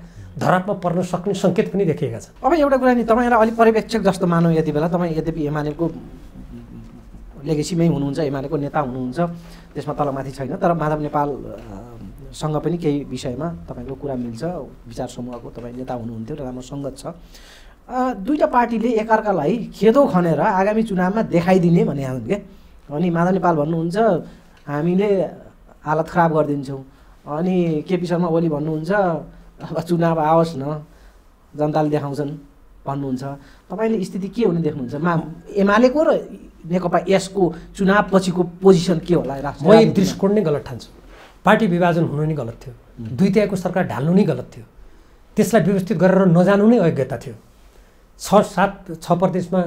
धरापमा पर्न सक्ने सङ्केत पनि देखिएका छन्। अब एउटा कुरा नि, तपाईँलाई अलिक पर्यवेक्षक जस्तो मानौँ यति बेला। तपाईँ यद्यपि एमालेको लेगेसीमै हुनुहुन्छ, एमालेको नेता हुनुहुन्छ, त्यसमा तलमाथि छैन, तर माधव नेपालसँग पनि केही विषयमा तपाईँको कुरा मिल्छ। विचार समूहको तपाईँ नेता हुनुहुन्थ्यो र राम्रो सङ्गत छ। दुईटा पार्टीले एकअर्कालाई खेदो खनेर आगामी चुनावमा देखाइदिने भने हुन् के। अनि माधव नेपाल भन्नुहुन्छ हामीले हालत खराब गरिदिन्छौँ, अनि केपी शर्मा ओली भन्नुहुन्छ अब चुनाव आओस् न, जनताले देखाउँछन् भन्नुहुन्छ। तपाईँले स्थिति के हुने देख्नुहुन्छ? एमालेको र नेकपा यसको चुनाव पछिको पोजिसन के होला? म यो दृष्टिकोण नै गलत ठान्छु। पार्टी विभाजन हुनु नै गलत थियो, दुईटाको सरकार ढाल्नु नै गलत थियो, त्यसलाई व्यवस्थित गरेर नजानु नै अयोग्यता थियो। 6 प्रदेशमा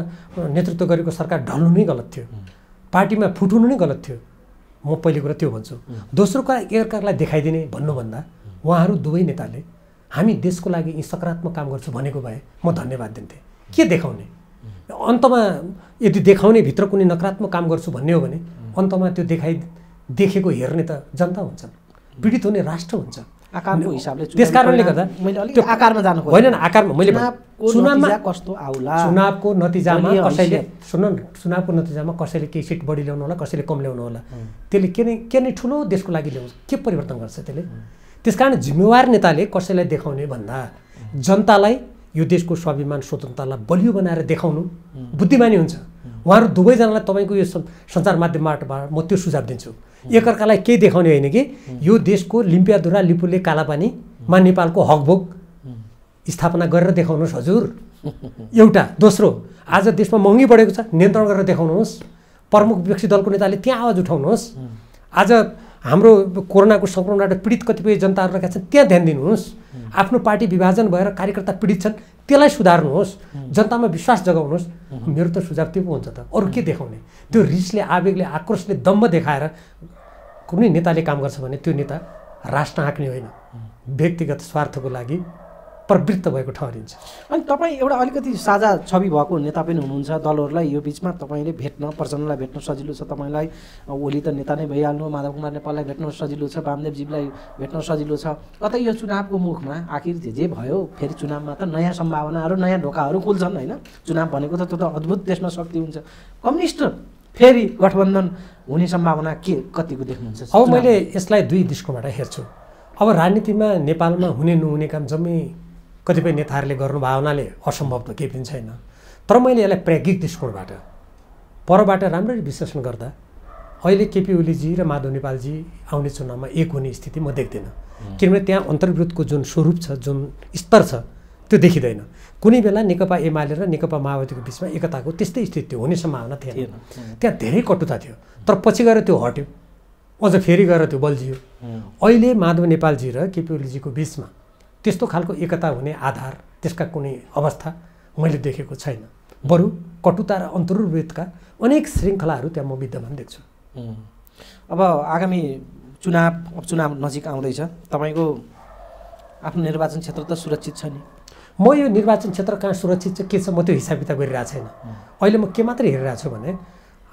नेतृत्व गरेको सरकार ढल्नु नै गलत थियो, पार्टीमा फुटुनु नै गलत थियो। म पहिलो कुरा त्यो भन्छु। दोस्रो कुरा एकअर्कालाई देखाइदिने भन्नुभन्दा उहाँहरू दुवै नेताले हामी देशको लागि यी सकारात्मक काम गर्छु भनेको भए म धन्यवाद दिन्थेँ। के देखाउने? अन्तमा यदि देखाउने भित्र कुनै नकारात्मक काम गर्छु भन्ने हो भने अन्तमा त्यो देखेको हेर्ने त जनता हुन्छन्, पीडित हुने राष्ट्र हुन्छ। आकारको हिसाबले त्यस कारणले गर्दा मैले अलिक आकारमा जानु होइन, आकारमा मैले चुनावमा कस्तो आउला, चुनावको नतिजामा कसैले चुनावको नतिजामा कसैले केही सिट बढी ल्याउनु होला, कसैले कम ल्याउनु होला, त्यसले के नै ठुलो देशको लागि ल्याउँछ, के परिवर्तन गर्छ त्यसले? त्यसकारण जिम्मेवार नेताले कसैलाई देखाउने भन्दा जनतालाई यो देशको स्वाभिमान स्वतन्त्रतालाई बलियो बनाएर देखाउनु बुद्धिमानी हुन्छ। उहाँहरू दुवैजनालाई तपाईँको यो सञ्चार माध्यमबाट म त्यो सुझाव दिन्छु। एकअर्कालाई केही देखाउने होइन कि यो देशको लिम्पियाधुरा लिपुले कालापानीमा नेपालको हकभोग स्थापना गरेर देखाउनुहोस् हजुर, एउटा। दोस्रो, आज देशमा महँगी बढेको छ, नियन्त्रण गरेर देखाउनुहोस्। प्रमुख विपक्षी दलको नेताले त्यहाँ आवाज उठाउनुहोस्। आज हाम्रो कोरोनाको सङ्क्रमणबाट पीडित कतिपय जनताहरू रहेका छन्, त्यहाँ ध्यान दिनुहोस्। आफ्नो पार्टी विभाजन भएर कार्यकर्ता पीडित छन्, त्यसलाई सुधार्नुहोस्, जनतामा विश्वास जगाउनुहोस्। मेरो त सुझाव त्यो पो हुन्छ त, अरू के देखाउने? त्यो रिसले, आवेगले, आक्रोशले दम्ब देखाएर कुनै नेताले काम गर्छ भने त्यो नेता राष्ट्र हाँक्ने होइन, व्यक्तिगत स्वार्थको लागि प्रवृत्त भएको ठहरिन्छ। अनि तपाईँ एउटा अलिकति साझा छवि भएको नेता पनि हुनुहुन्छ दलहरूलाई। यो बिचमा तपाईँले भेट्न, प्रचण्डलाई भेट्न सजिलो छ, तपाईँलाई ओली त नेता नै भइहाल्नु, माधव कुमार नेपाललाई भेट्न सजिलो छ, वामदेवजीलाई भेट्न सजिलो छ। कतै यो चुनावको मुखमा आखिर जे भयो, फेरि चुनावमा त नयाँ सम्भावनाहरू, नयाँ ढोकाहरू खुल्छन् होइन? चुनाव भनेको त त्यो त अद्भुत त्यसमा शक्ति हुन्छ। कम्युनिस्ट फेरि गठबन्धन हुने सम्भावना के कतिको देख्नुहुन्छ? अब मैले यसलाई दुई दृष्टिकोणबाट हेर्छु। अब राजनीतिमा नेपालमा हुने नहुने काम जम्मै कतिपय नेताहरूले गर्नुभयो हुनाले असम्भव त केही पनि छैन। तर मैले यसलाई प्राज्ञिक दृष्टिकोणबाट परबाट राम्ररी विश्लेषण गर्दा अहिले केपी ओलीजी र माधव नेपालजी आउने चुनावमा एक हुने स्थिति म देख्दिनँ। किनभने त्यहाँ अन्तर्विरोधको जुन स्वरूप छ, जुन स्तर छ, त्यो देखिँदैन। कुनै बेला नेकपा एमाले र नेकपा माओवादीको बिचमा एकताको त्यस्तै स्थिति हुने सम्भावना थिएन। त्यहाँ धेरै कटुता थियो, तर पछि गएर त्यो हट्यो, अझ फेरि गएर त्यो बल्झियो। अहिले माधव नेपालजी र केपी ओलीजीको बिचमा त्यस्तो खालको एकता हुने आधार, त्यसका कुनै अवस्था मैले देखेको छैन। बरु कटुता र अन्तर्विरोधका अनेक श्रृङ्खलाहरू त्यहाँ म विद्यमान देख्छु। अब आगामी चुनाव नजिक आउँदैछ, तपाईँको आफ्नो निर्वाचन क्षेत्र त सुरक्षित छ नि? म यो निर्वाचन क्षेत्र कहाँ सुरक्षित छ के छ म त्यो हिसाब किताब गरिरहेको छैन। अहिले म के मात्रै हेरिरहेको छु भने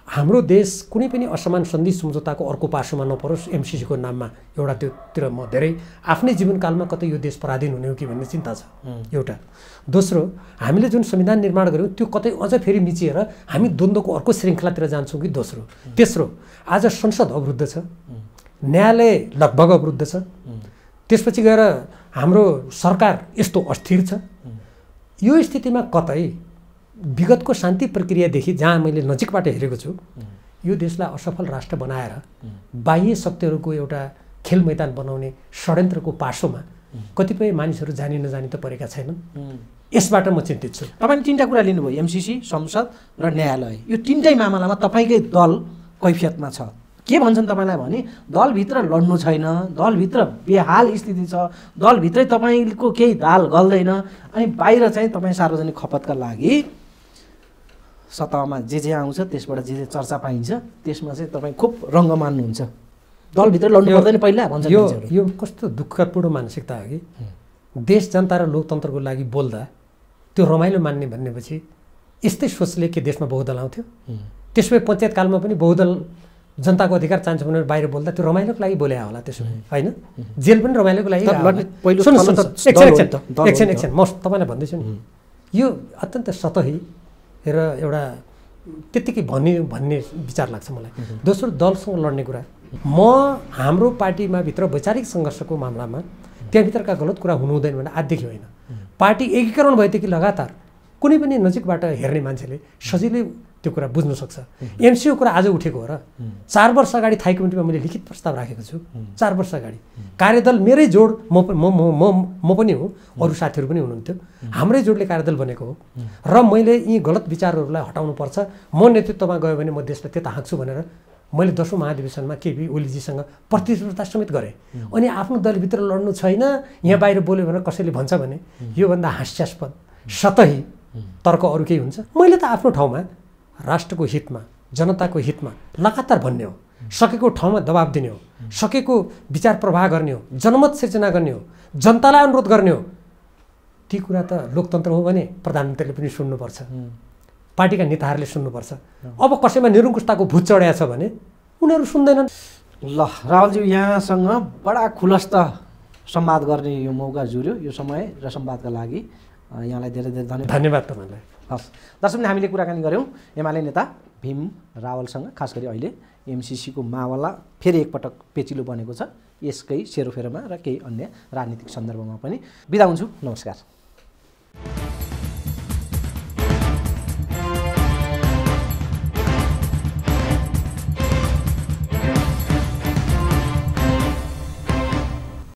हाम्रो देश कुनै पनि असमान सन्धि सम्झौताको अर्को पार्श्वमा नपरोस्, एमसिसीको नाममा एउटा त्योतिर म धेरै आफ्नै जीवनकालमा कतै यो देश पराधीन हुने हो कि भन्ने चिन्ता छ एउटा। दोस्रो, हामीले जुन संविधान निर्माण गऱ्यौँ त्यो कतै अझ फेरि मिचिएर हामी द्वन्द्वको अर्को श्रृङ्खलातिर जान्छौँ कि दोस्रो। तेस्रो, आज संसद अवरुद्ध छ, न्यायालय लगभग अवरुद्ध छ, त्यसपछि गएर हाम्रो सरकार यस्तो अस्थिर छ। यो स्थितिमा कतै विगतको शान्ति प्रक्रियादेखि जहाँ मैले नजिकबाट हेरेको छु, यो देशलाई असफल राष्ट्र बनाएर बाह्य शक्तिहरूको एउटा खेल मैदान बनाउने षड्यन्त्रको पार्श्वमा कतिपय मानिसहरू जानी नजानी त परेका छैनन्। यसबाट म चिन्तित छु। तपाईँले तीनटा कुरा लिनुभयो, एमसिसी, संसद र न्यायालय। यो तीनटै मामलामा तपाईँकै दल कैफियतमा छ। के भन्छन् तपाईँलाई भने दलभित्र लड्नु छैन, दलभित्र बेहाल स्थिति छ, दलभित्रै तपाईँको केही दाल गल्दैन, अनि बाहिर चाहिँ तपाईँ सार्वजनिक खपतका लागि सतहमा जे आउँछ त्यसबाट जे चर्चा पाइन्छ त्यसमा चाहिँ तपाईँ खुब रङ्ग मान्नुहुन्छ। दलभित्र लड्नु पर्दैन पहिला भन्छ। यो कस्तो दुःखपूर्ण मानसिकता हो कि देश जनता र लोकतन्त्रको लागि बोल्दा त्यो रमाइलो मान्ने भनेपछि यस्तै सोचले के देशमा बहुदल आउँथ्यो? त्यसो भए पञ्चायतकालमा पनि बहुदल जनताको अधिकार चाहन्छ भनेर बाहिर बोल्दा त्यो रमाइलोको लागि बोले होला त्यसो भए, होइन? जेल पनि रमाइलोको लागि। एकछिन म तपाईँलाई भन्दैछु नि, यो अत्यन्त सतही र एउटा त्यत्तिकै भन्ने विचार लाग्छ मलाई। दोस्रो, दलसँग लड्ने कुरा, म हाम्रो पार्टीमा भित्र वैचारिक सङ्घर्षको मामलामा त्यहाँभित्रका गलत कुरा हुनु हुँदैन भने आजदेखि होइन। पार्टी एकीकरण भएदेखि लगातार कुनै पनि नजिकबाट हेर्ने मान्छेले सजिलै त्यो कुरा बुझ्न सक्छ। एमसीको कुरा आज उठेको हो र 4 वर्ष अगाडि थाई कमिटीमा मैले लिखित प्रस्ताव राखेको छु। 4 वर्ष अगाडि कार्यदल मेरै जोड, म पनि हो, अरू साथीहरू पनि हुनुहुन्थ्यो, हाम्रै जोडले कार्यदल बनेको हो। र मैले यी गलत विचारहरूलाई हटाउनुपर्छ, म नेतृत्वमा गयो भने म देशलाई त्यता हाँक्छु भनेर मैले 10औं महाधिवेशनमा केपी ओलीजीसँग प्रतिस्पर्धा समेत गरेँ। अनि आफ्नो दलभित्र लड्नु छैन, यहाँ बाहिर बोल्यो भनेर कसैले भन्छ भने योभन्दा हास्यास्पद सतही तर्क अरू केही हुन्छ? मैले त आफ्नो ठाउँमा राष्ट्रको हितमा, जनताको हितमा लगातार भन्ने हो, सकेको ठाउँमा दबाब दिने हो, सकेको विचार प्रवाह गर्ने हो, जनमत सिर्जना गर्ने हो, जनतालाई अनुरोध गर्ने हो। ती कुरा त लोकतन्त्र हो भने प्रधानमन्त्रीले पनि सुन्नुपर्छ, पार्टीका नेताहरूले सुन्नुपर्छ। अब कसैमा निरङ्कुशताको भूत चढाएको छ भने उनीहरू सुन्दैनन्। ल राहुलजी, यहाँसँग बडा खुलस्त संवाद गर्ने यो मौका जुर्यो। यो समय र संवादका लागि यहाँलाई धेरै धेरै धन्यवाद तपाईँलाई। हस् दर्शकले, हामीले कुराकानी गऱ्यौँ एमाले नेता भीम रावलसँग। खास गरी अहिले एमसिसीको मामला फेरि एकपटक पेचिलो बनेको छ, यसकै सेरोफेरोमा र केही अन्य राजनीतिक सन्दर्भमा पनि। बिदा हुन्छु, नमस्कार।